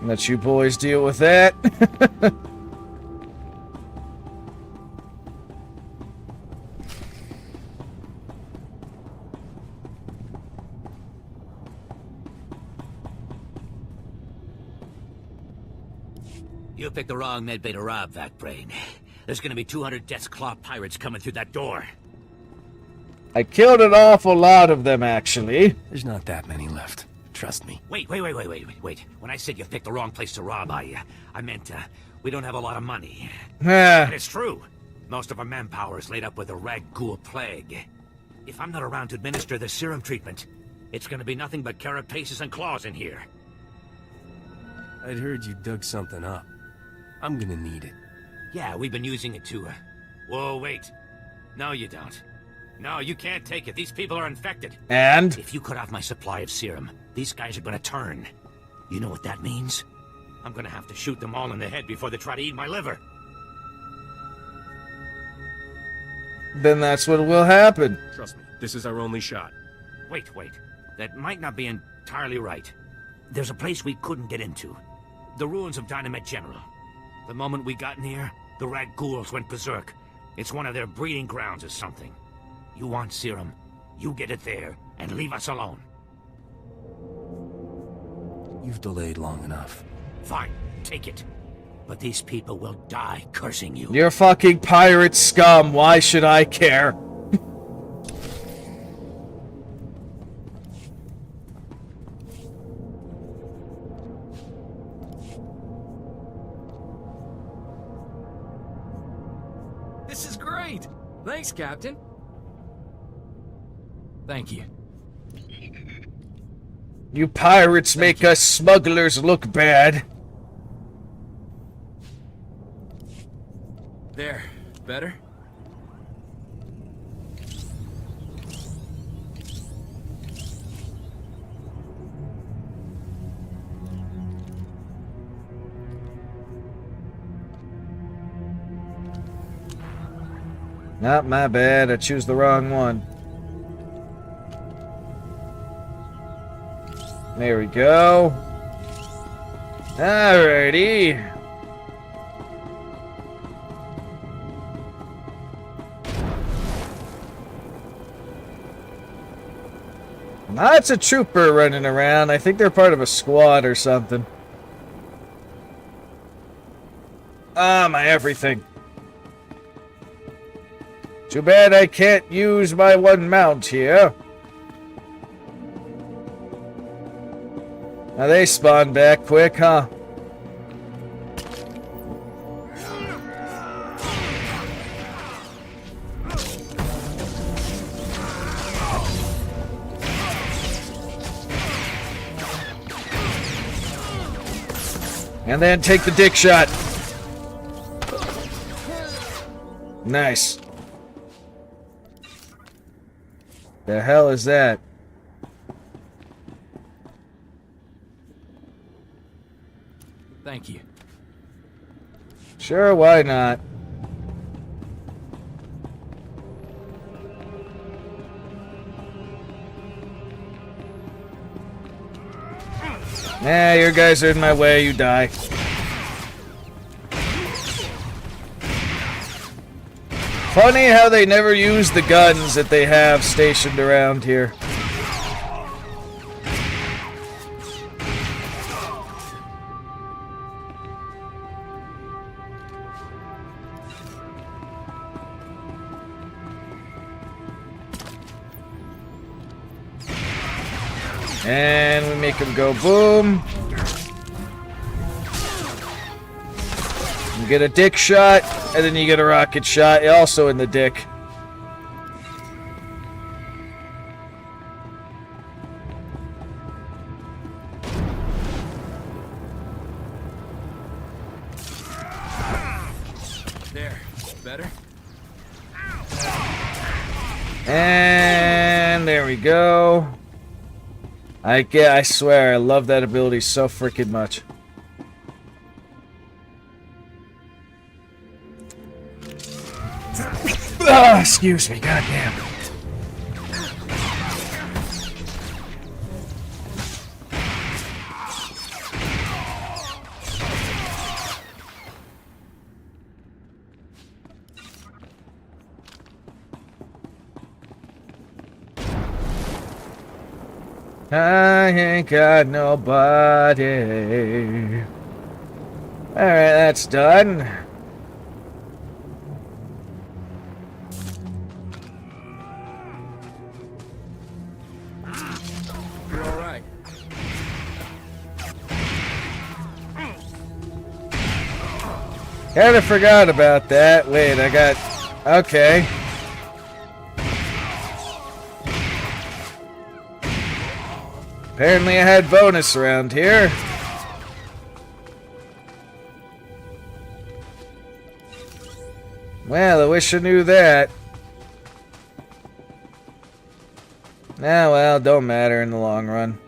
Let you boys deal with that. You picked the wrong medbay to rob, Vatbrain. There's gonna be 200 Death's Claw pirates coming through that door. I killed an awful lot of them, actually. There's not that many left. Trust me. Wait. When I said you picked the wrong place to rob, I meant, we don't have a lot of money. And it's true. Most of our manpower is laid up with the Rakghoul plague. If I'm not around to administer the serum treatment, it's gonna be nothing but carapaces and claws in here. I'd heard you dug something up. I'm gonna need it. Yeah, we've been using it to, Whoa, wait. No, you don't. No, you can't take it. These people are infected. And? If you cut off my supply of serum, these guys are gonna turn. You know what that means? I'm gonna have to shoot them all in the head before they try to eat my liver. Then that's what will happen. Trust me, this is our only shot. Wait. That might not be entirely right. There's a place we couldn't get into. The ruins of Dynamite General. The moment we got near, the Rakghouls went berserk. It's one of their breeding grounds or something. You want serum, you get it there, and leave us alone. You've delayed long enough. Fine, take it. But these people will die cursing you. You're fucking pirate scum. Why should I care? This is great! Thanks, Captain. Thank you. You pirates make us smugglers look bad. There. Better? Not my bad. I choose the wrong one. There we go. Alrighty. That's a trooper running around. I think they're part of a squad or something. Ah, my everything. Too bad I can't use my one mount here. Now they spawn back quick, huh? And then take the dick shot. Nice. The hell is that? Thank you. Sure, why not? Nah, your guys are in my way, you die. Funny how they never use the guns that they have stationed around here. And we make him go boom. You get a dick shot, and then you get a rocket shot, also in the dick. There. Better? And there we go. I swear, I love that ability so freaking much. Excuse me, goddamn. I ain't got nobody. Alright, that's done. You're alright. Kinda forgot about that. Wait, I got... Okay. Apparently I had bonus around here. Well, I wish I knew that. Ah, well, don't matter in the long run.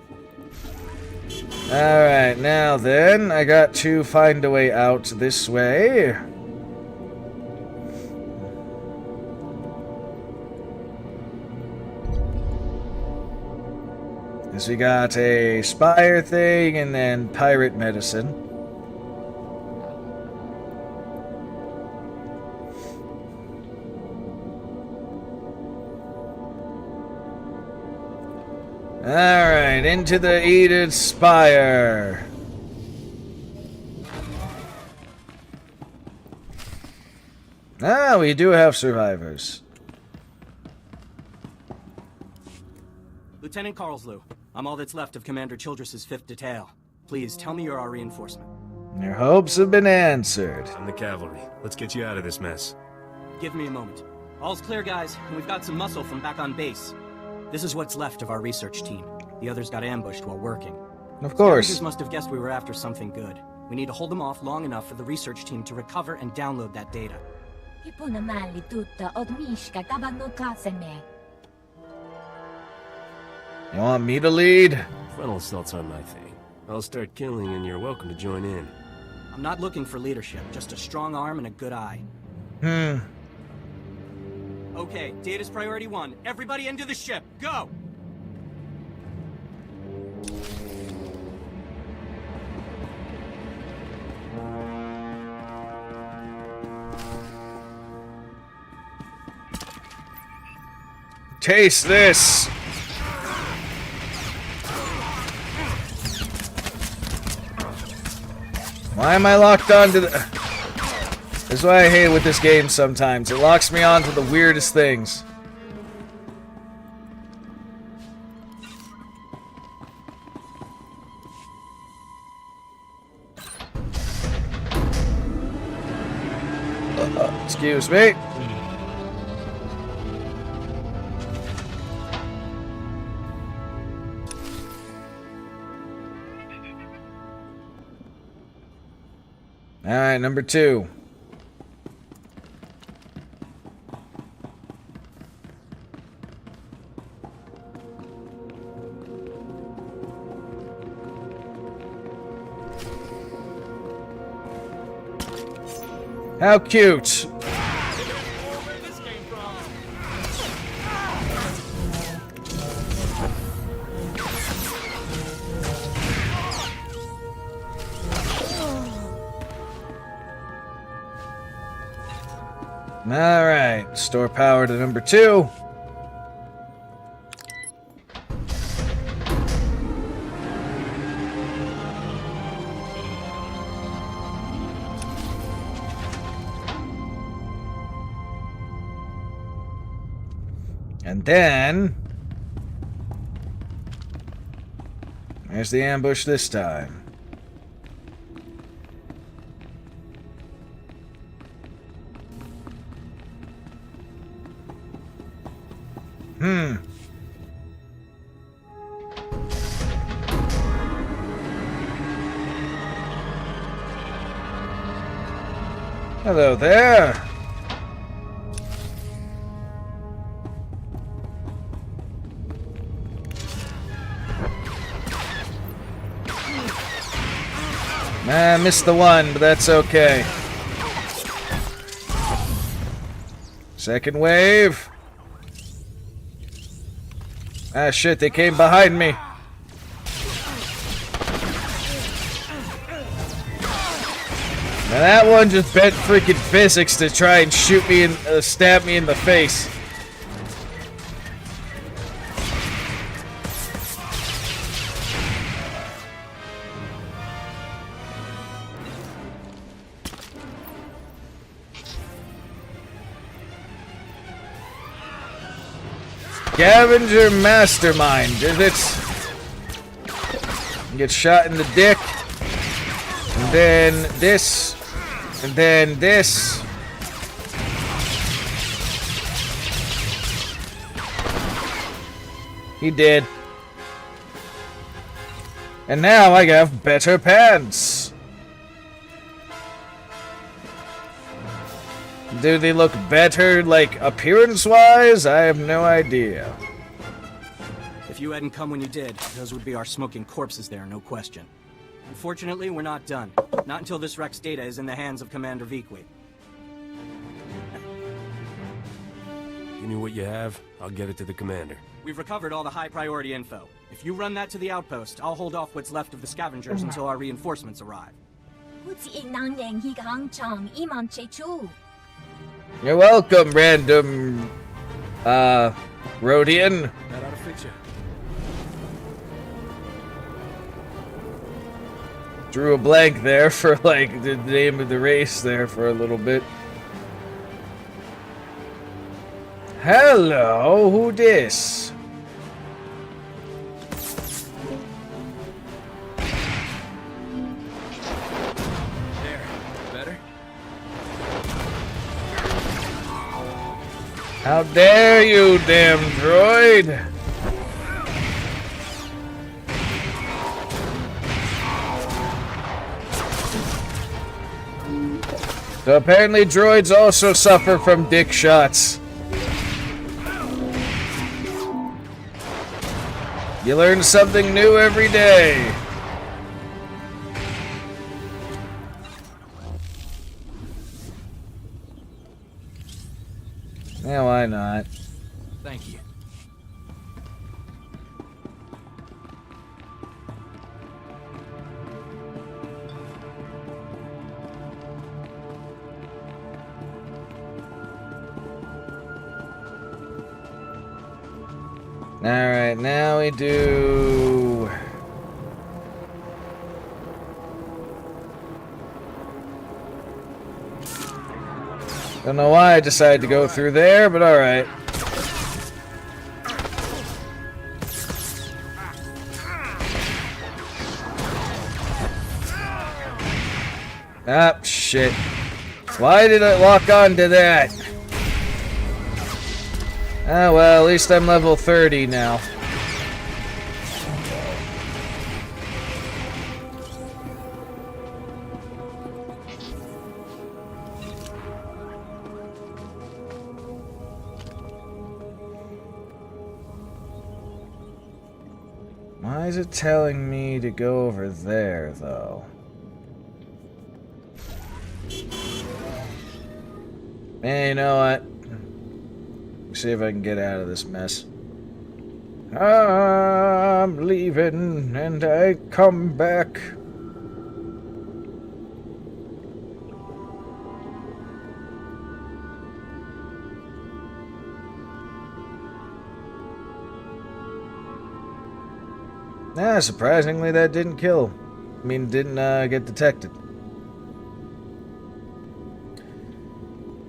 Alright, now then, I got to find a way out this way. Because we got a spire thing and then pirate medicine. Alright, into the Aided Spire. Ah, we do have survivors. Lieutenant Carlslew, I'm all that's left of Commander Childress's 5th Detail. Please, tell me you're our reinforcement. Your hopes have been answered. I'm the cavalry. Let's get you out of this mess. Give me a moment. All's clear, guys, and we've got some muscle from back on base. This is what's left of our research team. The others got ambushed while working. Of course. Scavengers must have guessed we were after something good. We need to hold them off long enough for the research team to recover and download that data. You want me to lead? Frontal assaults aren't my thing. I'll start killing and you're welcome to join in. I'm not looking for leadership, just a strong arm and a good eye. Okay, data's priority 1. Everybody into the ship. Go! Taste this! Why am I locked onto the... This is why I hate it with this game sometimes. It locks me onto the weirdest things. Excuse me. Alright, number 2. How cute! Alright, store power to number 2. And then... there's the ambush this time. Hello there. I missed the one, but that's okay. Second wave. Ah, shit, they came behind me. Now that one just bent freaking physics to try and shoot me and stab me in the face. Scavenger mastermind, is it? Get shot in the dick. And then this. And then this. He did. And now I have better pants. Do they look better, like, appearance-wise? I have no idea. If you hadn't come when you did, those would be our smoking corpses there, no question. Unfortunately, we're not done. Not until this wreck's data is in the hands of Commander Vikwi. Give me what you have, I'll get it to the commander. We've recovered all the high-priority info. If you run that to the outpost, I'll hold off what's left of the scavengers until our reinforcements arrive. You're welcome, random, Rhodian. That ought to fit you. Drew a blank there for, like, the name of the race there for a little bit. Hello, who dis? There, better? How dare you, damn droid! So apparently droids also suffer from dick shots. You learn something new every day. Yeah, why not? Thank you. Alright, now we do... Don't know why I decided to go through there, but alright. Ah, shit. Why did I lock on to that? Ah, well, at least I'm level 30 now. Why is it telling me to go over there, though? Hey, you know what? See if I can get out of this mess. I'm leaving and I come back. Ah, surprisingly that didn't kill. I mean, didn't get detected.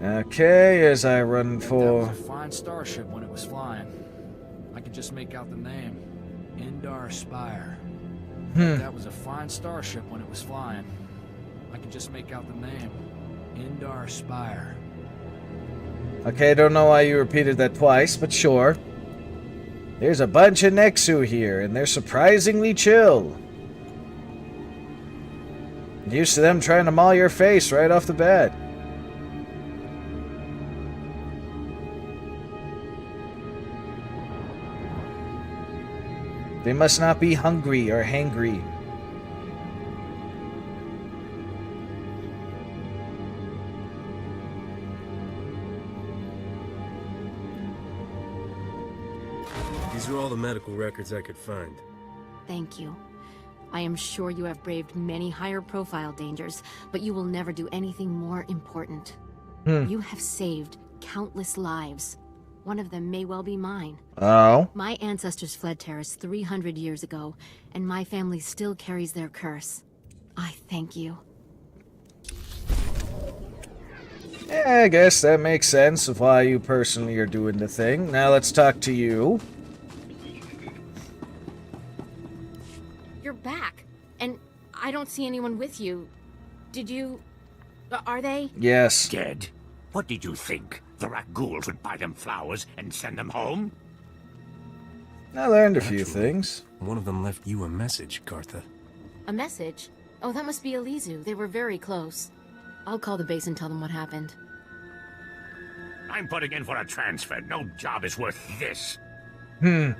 Okay, as I run for... That was a fine starship when it was flying. I could just make out the name. Indar Spire. That was a fine starship when it was flying. I could just make out the name. Indar Spire. Okay, I don't know why you repeated that twice, but sure. There's a bunch of Nexu here, and they're surprisingly chill. Used to them trying to maul your face right off the bat. They must not be hungry or hangry. These are all the medical records I could find. Thank you. I am sure you have braved many higher profile dangers, but you will never do anything more important. You have saved countless lives. One of them may well be mine. Oh? My ancestors fled Terrace 300 years ago, and my family still carries their curse. I thank you. Yeah, I guess that makes sense of why you personally are doing the thing. Now let's talk to you. You're back, and I don't see anyone with you. Did you... Are they? Yes. Dead? What did you think? The Rakghouls would buy them flowers and send them home? I learned a few things. One of them left you a message, Cartha. A message? Oh, that must be Elizu. They were very close. I'll call the base and tell them what happened. I'm putting in for a transfer. No job is worth this. And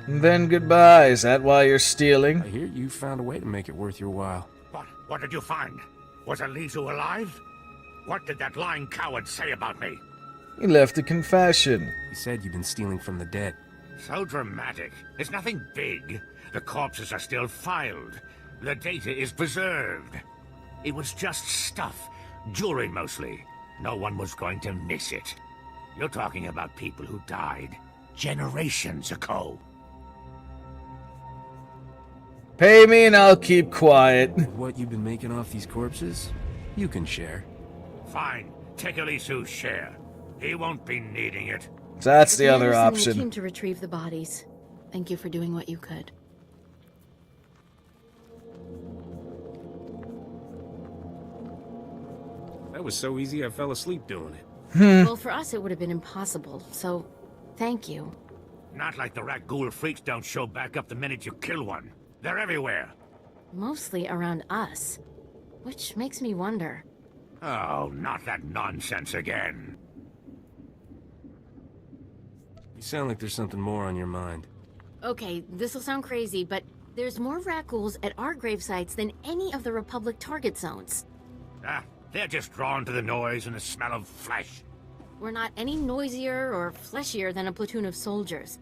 then goodbye. Is that why you're stealing? I hear you found a way to make it worth your while. What did you find? Was Elizu alive? What did that lying coward say about me? He left a confession. He said you've been stealing from the dead. So dramatic. It's nothing big. The corpses are still filed. The data is preserved. It was just stuff. Jewelry mostly. No one was going to miss it. You're talking about people who died generations ago. Pay me and I'll keep quiet. What you've been making off these corpses, you can share. Fine. Take Elizu's share. He won't be needing it. So that's the other Anderson option. came to retrieve the bodies. Thank you for doing what you could. That was so easy I fell asleep doing it. Well, for us it would have been impossible, so thank you. Not like the Rakghoul freaks don't show back up the minute you kill one. They're everywhere. Mostly around us. Which makes me wonder. Oh, not that nonsense again. You sound like there's something more on your mind. Okay, this'll sound crazy, but there's more Rakghouls at our grave sites than any of the Republic target zones. Ah, they're just drawn to the noise and the smell of flesh. We're not any noisier or fleshier than a platoon of soldiers.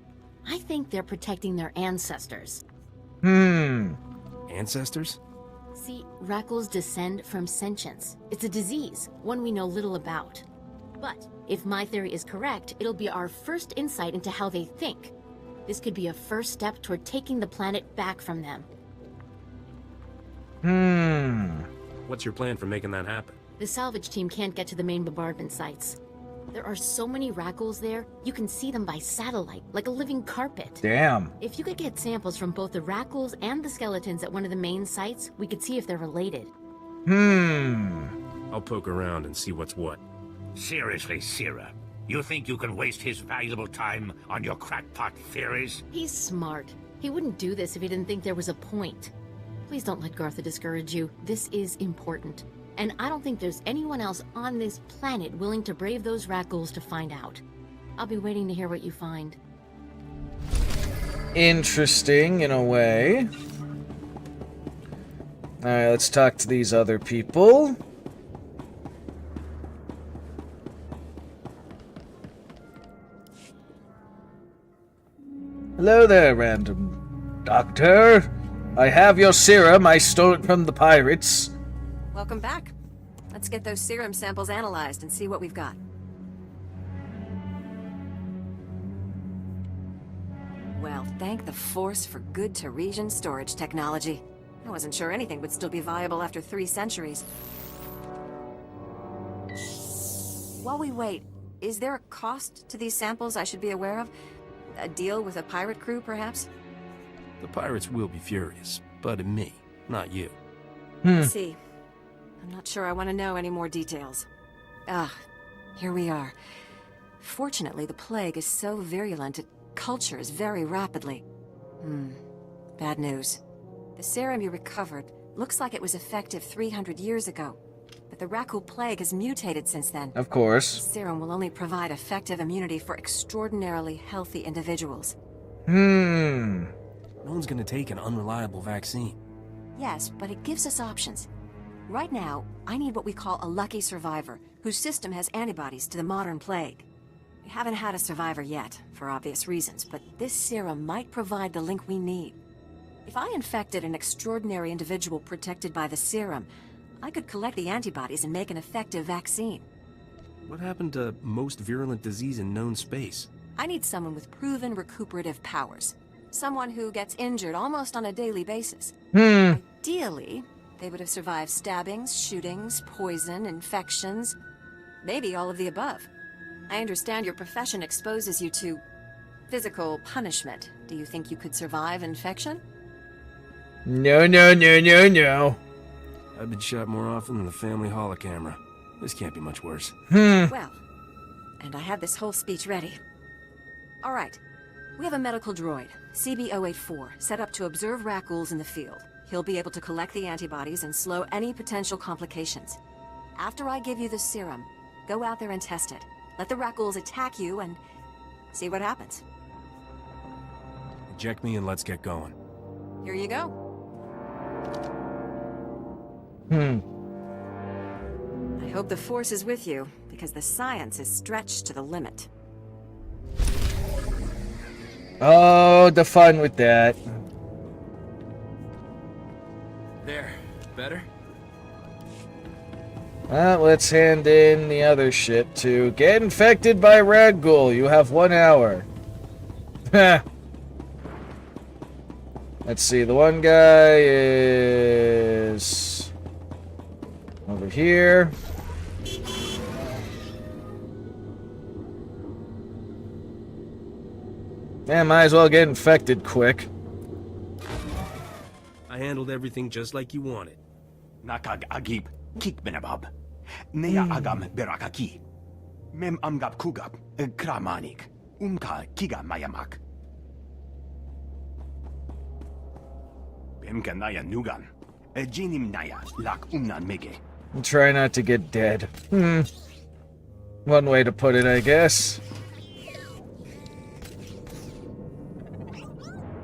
I think they're protecting their ancestors. Ancestors? See, Rakghouls descend from sentience. It's a disease, one we know little about. But if my theory is correct, it'll be our first insight into how they think. This could be a first step toward taking the planet back from them. What's your plan for making that happen? The salvage team can't get to the main bombardment sites. There are so many Rakghouls there, you can see them by satellite, like a living carpet. Damn. If you could get samples from both the Rakghouls and the skeletons at one of the main sites, we could see if they're related. I'll poke around and see what's what. Seriously, Sierra, you think you can waste his valuable time on your crackpot theories? He's smart. He wouldn't do this if he didn't think there was a point. Please don't let Gartha discourage you. This is important. And I don't think there's anyone else on this planet willing to brave those Rakghouls to find out. I'll be waiting to hear what you find. Interesting, in a way. Alright, let's talk to these other people. Hello there, random doctor. I have your serum. I stole it from the pirates. Welcome back. Let's get those serum samples analyzed and see what we've got. Well, thank the Force for good Teresian storage technology. I wasn't sure anything would still be viable after 3 centuries. While we wait, is there a cost to these samples I should be aware of? A deal with a pirate crew, perhaps? The pirates will be furious, but at me, not you. I see. I'm not sure I want to know any more details. Here we are. Fortunately, the plague is so virulent it cultures very rapidly. Bad news. The serum you recovered looks like it was effective 300 years ago, but the Rakghoul plague has mutated since then. Of course. The serum will only provide effective immunity for extraordinarily healthy individuals. No one's gonna take an unreliable vaccine. Yes, but it gives us options. Right now, I need what we call a lucky survivor, whose system has antibodies to the modern plague. We haven't had a survivor yet, for obvious reasons, but this serum might provide the link we need. If I infected an extraordinary individual protected by the serum, I could collect the antibodies and make an effective vaccine. What happened to most virulent disease in known space? I need someone with proven recuperative powers. Someone who gets injured almost on a daily basis. Ideally, They would have survived stabbings, shootings, poison, infections, maybe all of the above. I understand your profession exposes you to physical punishment. Do you think you could survive infection? No, no, no, no, no. I've been shot more often than the family holocamera. This can't be much worse. Well, and I had this whole speech ready. All right. We have a medical droid, CB-084, set up to observe Rakghouls in the field. He'll be able to collect the antibodies and slow any potential complications. After I give you the serum, go out there and test it. Let the Rakghouls attack you and see what happens. Eject me and let's get going. Here you go. I hope the Force is with you, because the science is stretched to the limit. Oh, the fun with that. There. Better? Well, let's hand in the other shit too. Get infected by Rakghoul. You have 1 hour. Let's see. The one guy is over here. Man, might as well get infected quick. I handled everything just like you wanted. Nakag agib, kik benabab. Nea agam berakaki. Mem amgab kugab, kramanik. Kiga mayamak. Bemkanaya nugan. Jinim naya lak mege. Try not to get dead. One way to put it, I guess.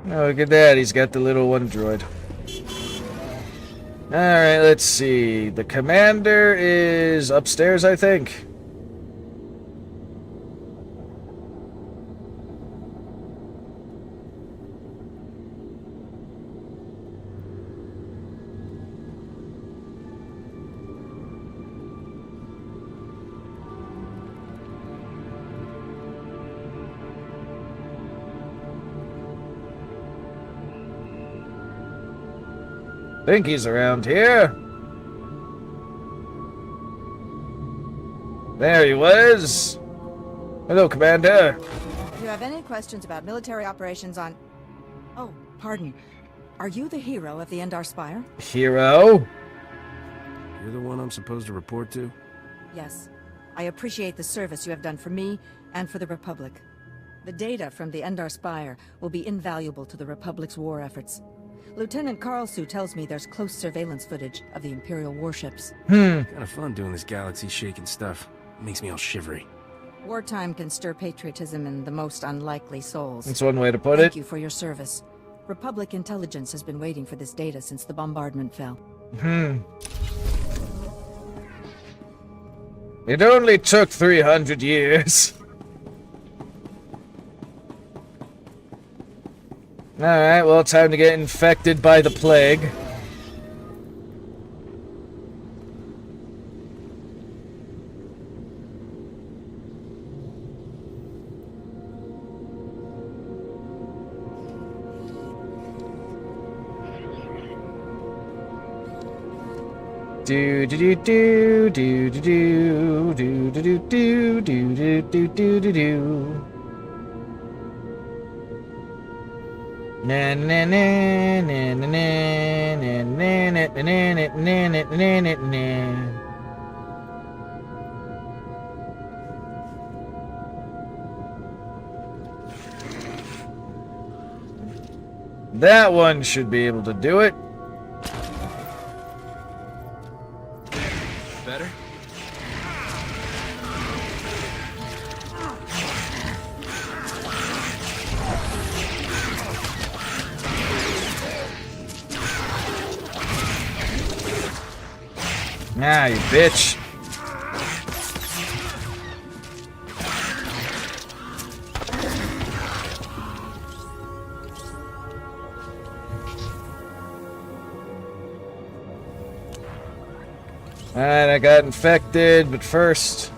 Oh, look at that. He's got the little one droid. Alright, let's see. The commander is upstairs, I think. Think he's around here. There he was. Hello, Commander. If you have any questions about military operations on... Oh, pardon. Are you the hero of the Endar Spire? Hero? You're the one I'm supposed to report to? Yes. I appreciate the service you have done for me and for the Republic. The data from the Endar Spire will be invaluable to the Republic's war efforts. Lieutenant Carlsu tells me there's close surveillance footage of the Imperial warships. Kind of fun doing this galaxy-shaking stuff. It makes me all shivery. Wartime can stir patriotism in the most unlikely souls. That's one way to put it. Thank you for your service. Republic intelligence has been waiting for this data since the bombardment fell. It only took 300 years. Alright, well, time to get infected by the plague. Do do do do do do do do do do do do do do do. Na na na na na na na na na na na na na na. That one should be able to do it. Better? Ah, you bitch. Alright, I got infected, but first...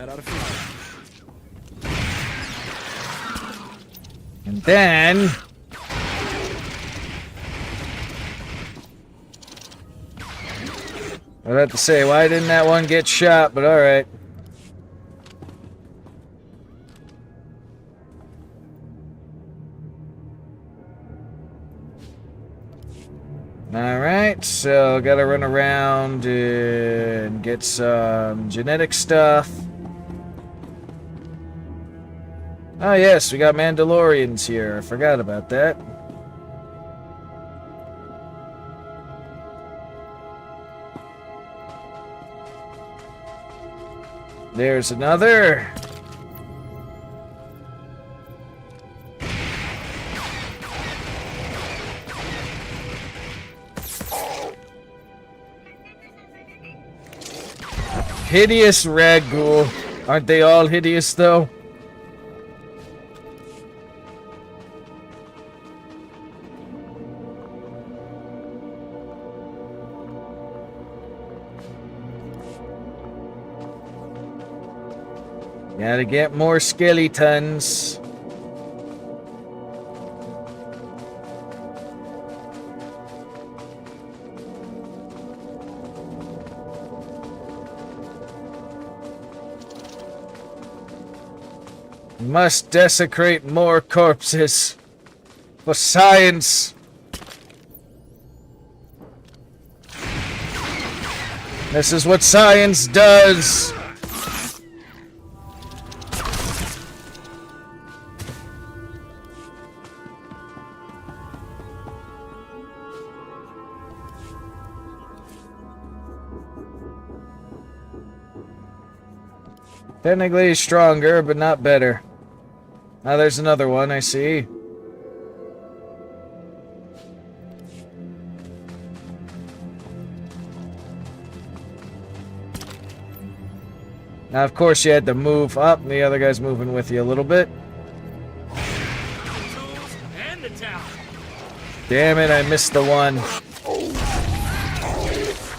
bat out of fire. And then... I'd have to say, why didn't that one get shot? But alright. Alright, so gotta run around and get some genetic stuff. Oh yes, we got Mandalorians here. I forgot about that. There's another. Hideous Rakghoul. Aren't they all hideous, though? Gotta get more skeletons. Must desecrate more corpses for science. This is what science does. Technically stronger, but not better. Now there's another one, I see. Now, of course, you had to move up. The other guy's moving with you a little bit. And the tower. Damn it, I missed the one.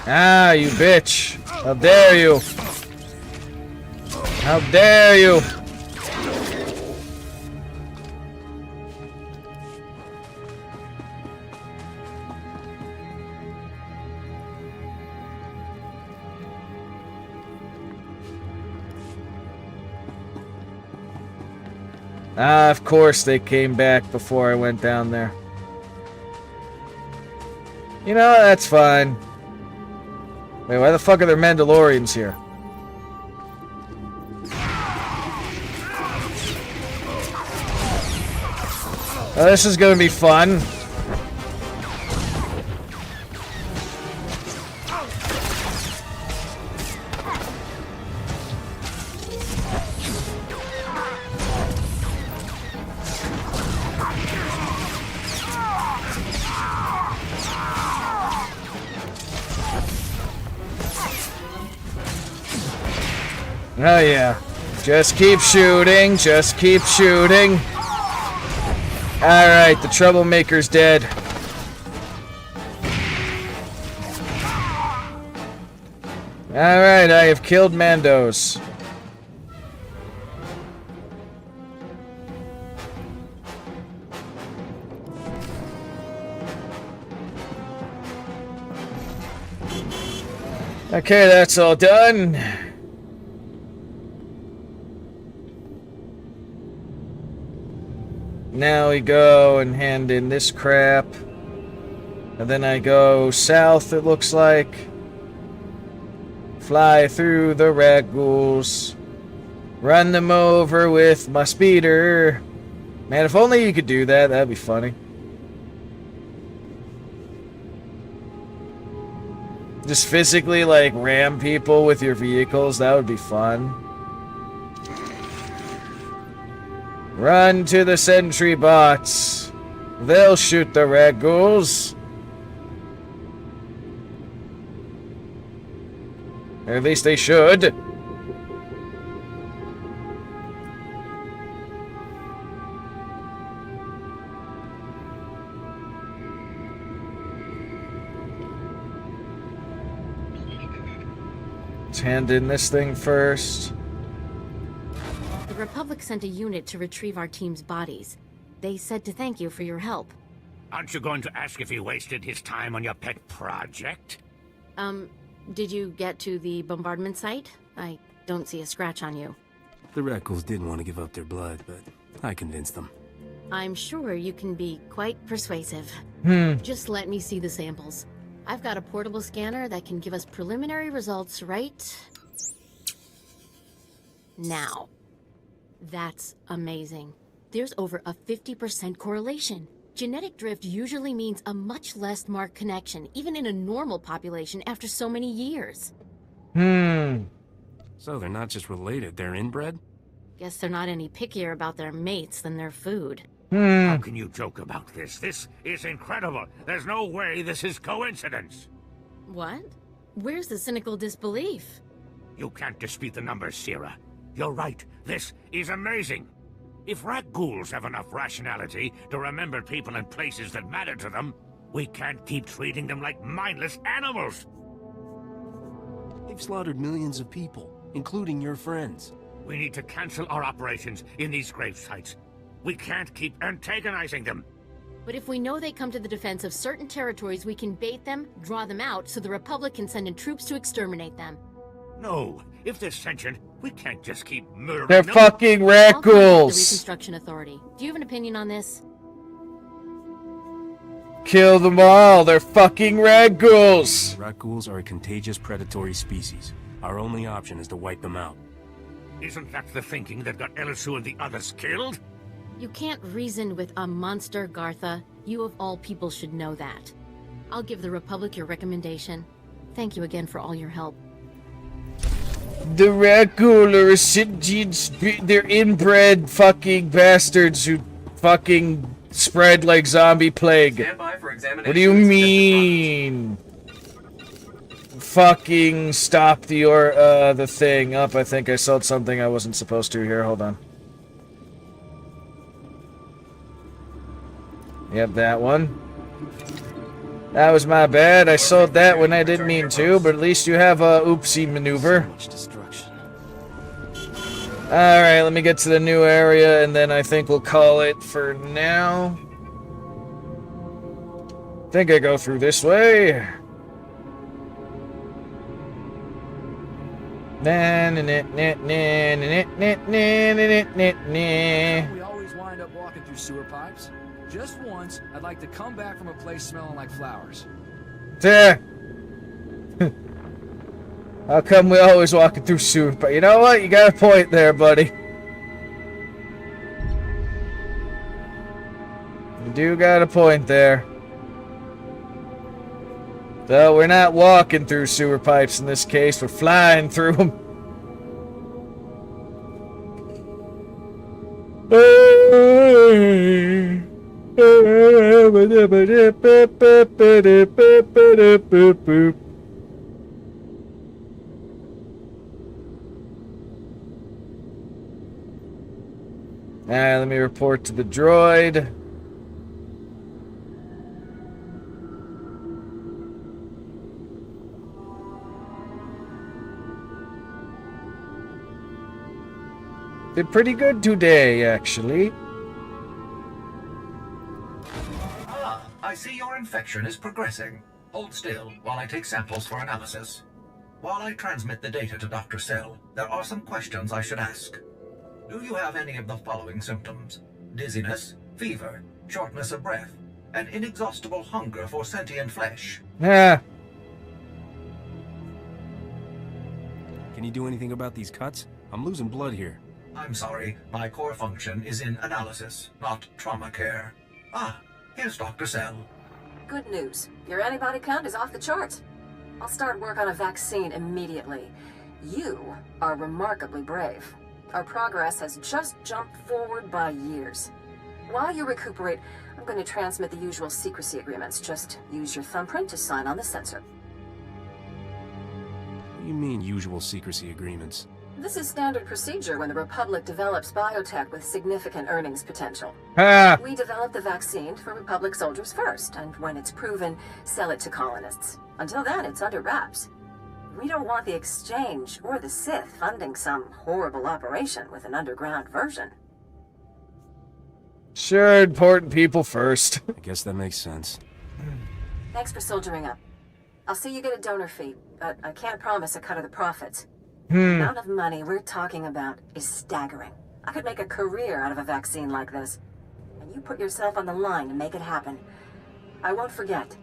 Ah, you bitch. How dare you? How dare you? Ah, of course they came back before I went down there. You know, that's fine. Wait, why the fuck are there Mandalorians here? Oh, this is gonna be fun. Oh yeah. Just keep shooting, just keep shooting. Alright, the troublemaker's dead. Alright, I have killed Mandos. Okay, that's all done. Now we go and hand in this crap. And then I go south, it looks like. Fly through the Rakghouls. Run them over with my speeder. Man, if only you could do that, that'd be funny. Just physically, like, ram people with your vehicles, that would be fun. Run to the sentry bots. They'll shoot the Rakghouls. Or at least they should. Let's hand in this thing first. Republic sent a unit to retrieve our team's bodies. They said to thank you for your help. Aren't you going to ask if he wasted his time on your pet project? Did you get to the bombardment site? I don't see a scratch on you. The Rakghouls didn't want to give up their blood, but I convinced them. I'm sure you can be quite persuasive. Just let me see the samples. I've got a portable scanner that can give us preliminary results right now. That's amazing. There's over a 50% correlation. Genetic drift usually means a much less marked connection, even in a normal population after so many years. So they're not just related, they're inbred? Guess they're not any pickier about their mates than their food. How can you joke about this? This is incredible. There's no way this is coincidence. What? Where's the cynical disbelief? You can't dispute the numbers, Sierra. You're right. This is amazing. If Rakghouls have enough rationality to remember people and places that matter to them, we can't keep treating them like mindless animals. They've slaughtered millions of people, including your friends. We need to cancel our operations in these grave sites. We can't keep antagonizing them. But if we know they come to the defense of certain territories, we can bait them, draw them out, so the Republic can send in troops to exterminate them. No, if they're sentient, we can't just keep murdering They're them. fucking I'll contact the Rakghouls. Reconstruction Authority. Do you have an opinion on this? Kill them all. They're fucking Rakghouls. Rakghouls are a contagious predatory species. Our only option is to wipe them out. Isn't that the thinking that got Elisu and the others killed? You can't reason with a monster, Gartha. You of all people should know that. I'll give the Republic your recommendation. Thank you again for all your help. The Rakghoul are a sentient, they're inbred fucking bastards who fucking spread like zombie plague. Stand by for examination. What do you mean? Fucking stop the thing up. I think I sold something I wasn't supposed to here. Hold on. Yep, that one. That was my bad. I sold that when I didn't mean to, but at least you have a oopsie maneuver. So much destruction. Alright, let me get to the new area, and then I think we'll call it for now. Think I go through this way. We always wind up walking through sewer pipes. Just once, I'd like to come back from a place smelling like flowers. How come we always walking through sewer? But you know what? You got a point there, buddy. You do got a point there. Though we're not walking through sewer pipes in this case, we're flying through them. Let me report to the droid. Did pretty good today, actually. I see your infection is progressing. Hold still while I take samples for analysis. While I transmit the data to Dr. Cell, there are some questions I should ask. Do you have any of the following symptoms? Dizziness, fever, shortness of breath, an inexhaustible hunger for sentient flesh? Yeah. Can you do anything about these cuts? I'm losing blood here. I'm sorry, my core function is in analysis, not trauma care. Ah, here's Dr. Cell. Good news. Your antibody count is off the charts. I'll start work on a vaccine immediately. You are remarkably brave. Our progress has just jumped forward by years. While you recuperate, I'm going to transmit the usual secrecy agreements. Just use your thumbprint to sign on the sensor. What do you mean, usual secrecy agreements? This is standard procedure when the Republic develops biotech with significant earnings potential. We develop the vaccine for Republic soldiers first, and when it's proven, sell it to colonists. Until then, it's under wraps. We don't want the Exchange or the Sith funding some horrible operation with an underground version. Sure, important people first. I guess that makes sense. Thanks for soldiering up. I'll see you get a donor fee, but I can't promise a cut of the profits. The amount of money we're talking about is staggering. I could make a career out of a vaccine like this. And you put yourself on the line to make it happen. I won't forget.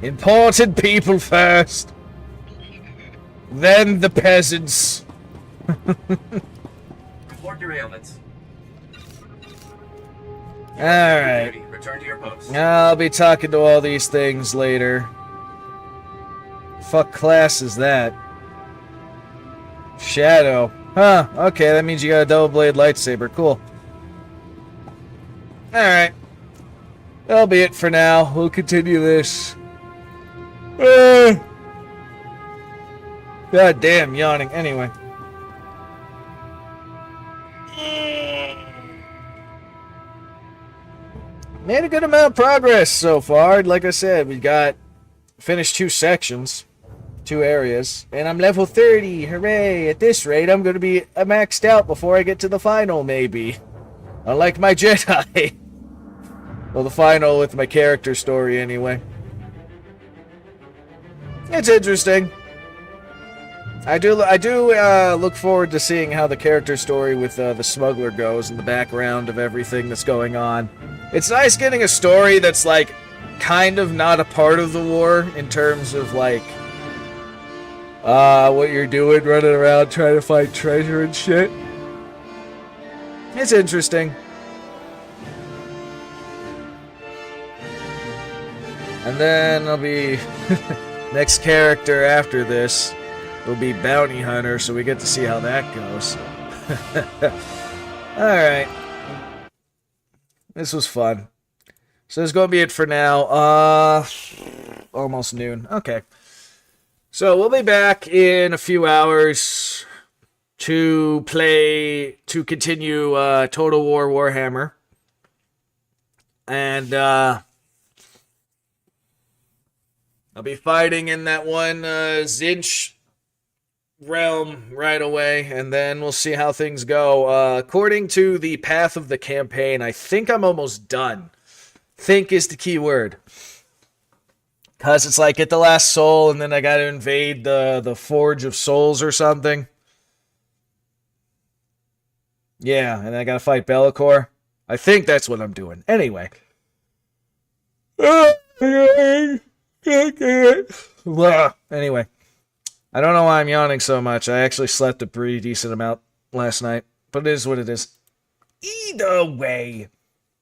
Important people first. Then the peasants. Report your ailments. Alright. Return to your post. I'll be talking to all these things later. Fuck class is that? Shadow. Huh, okay, that means you got a double blade lightsaber. Cool. Alright. That'll be it for now. We'll continue this. God damn, yawning. Anyway. Made a good amount of progress so far. Like I said, we got finished 2 sections, 2 areas, and I'm level 30. Hooray! At this rate, I'm going to be maxed out before I get to the final, maybe. Unlike my Jedi. Well, the final with my character story, anyway. It's interesting. I do look forward to seeing how the character story with the Smuggler goes in the background of everything that's going on. It's nice getting a story that's, like, kind of not a part of the war in terms of, like, what you're doing, running around trying to find treasure and shit. It's interesting. And then I'll be... next character after this will be Bounty Hunter, so we get to see how that goes. Alright. This was fun. So that's going to be it for now. Almost noon. Okay. So we'll be back in a few hours to continue Total War Warhammer. And I'll be fighting in that one Zinch realm right away, and then we'll see how things go. According to the path of the campaign, I think I'm almost done. Think is the key word. Because it's like, get the last soul, and then I gotta invade the Forge of Souls or something. Yeah, and I gotta fight Be'lakor. I think that's what I'm doing. Anyway. Anyway. I don't know why I'm yawning so much. I actually slept a pretty decent amount last night. But it is what it is. Either way.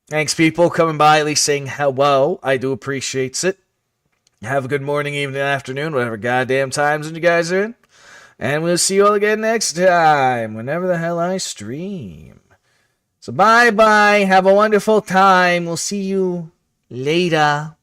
Thanks, people, coming by, at least saying hello. I do appreciate it. Have a good morning, evening, afternoon, whatever goddamn time zone you guys are in. And we'll see you all again next time, whenever the hell I stream. So bye-bye. Have a wonderful time. We'll see you later.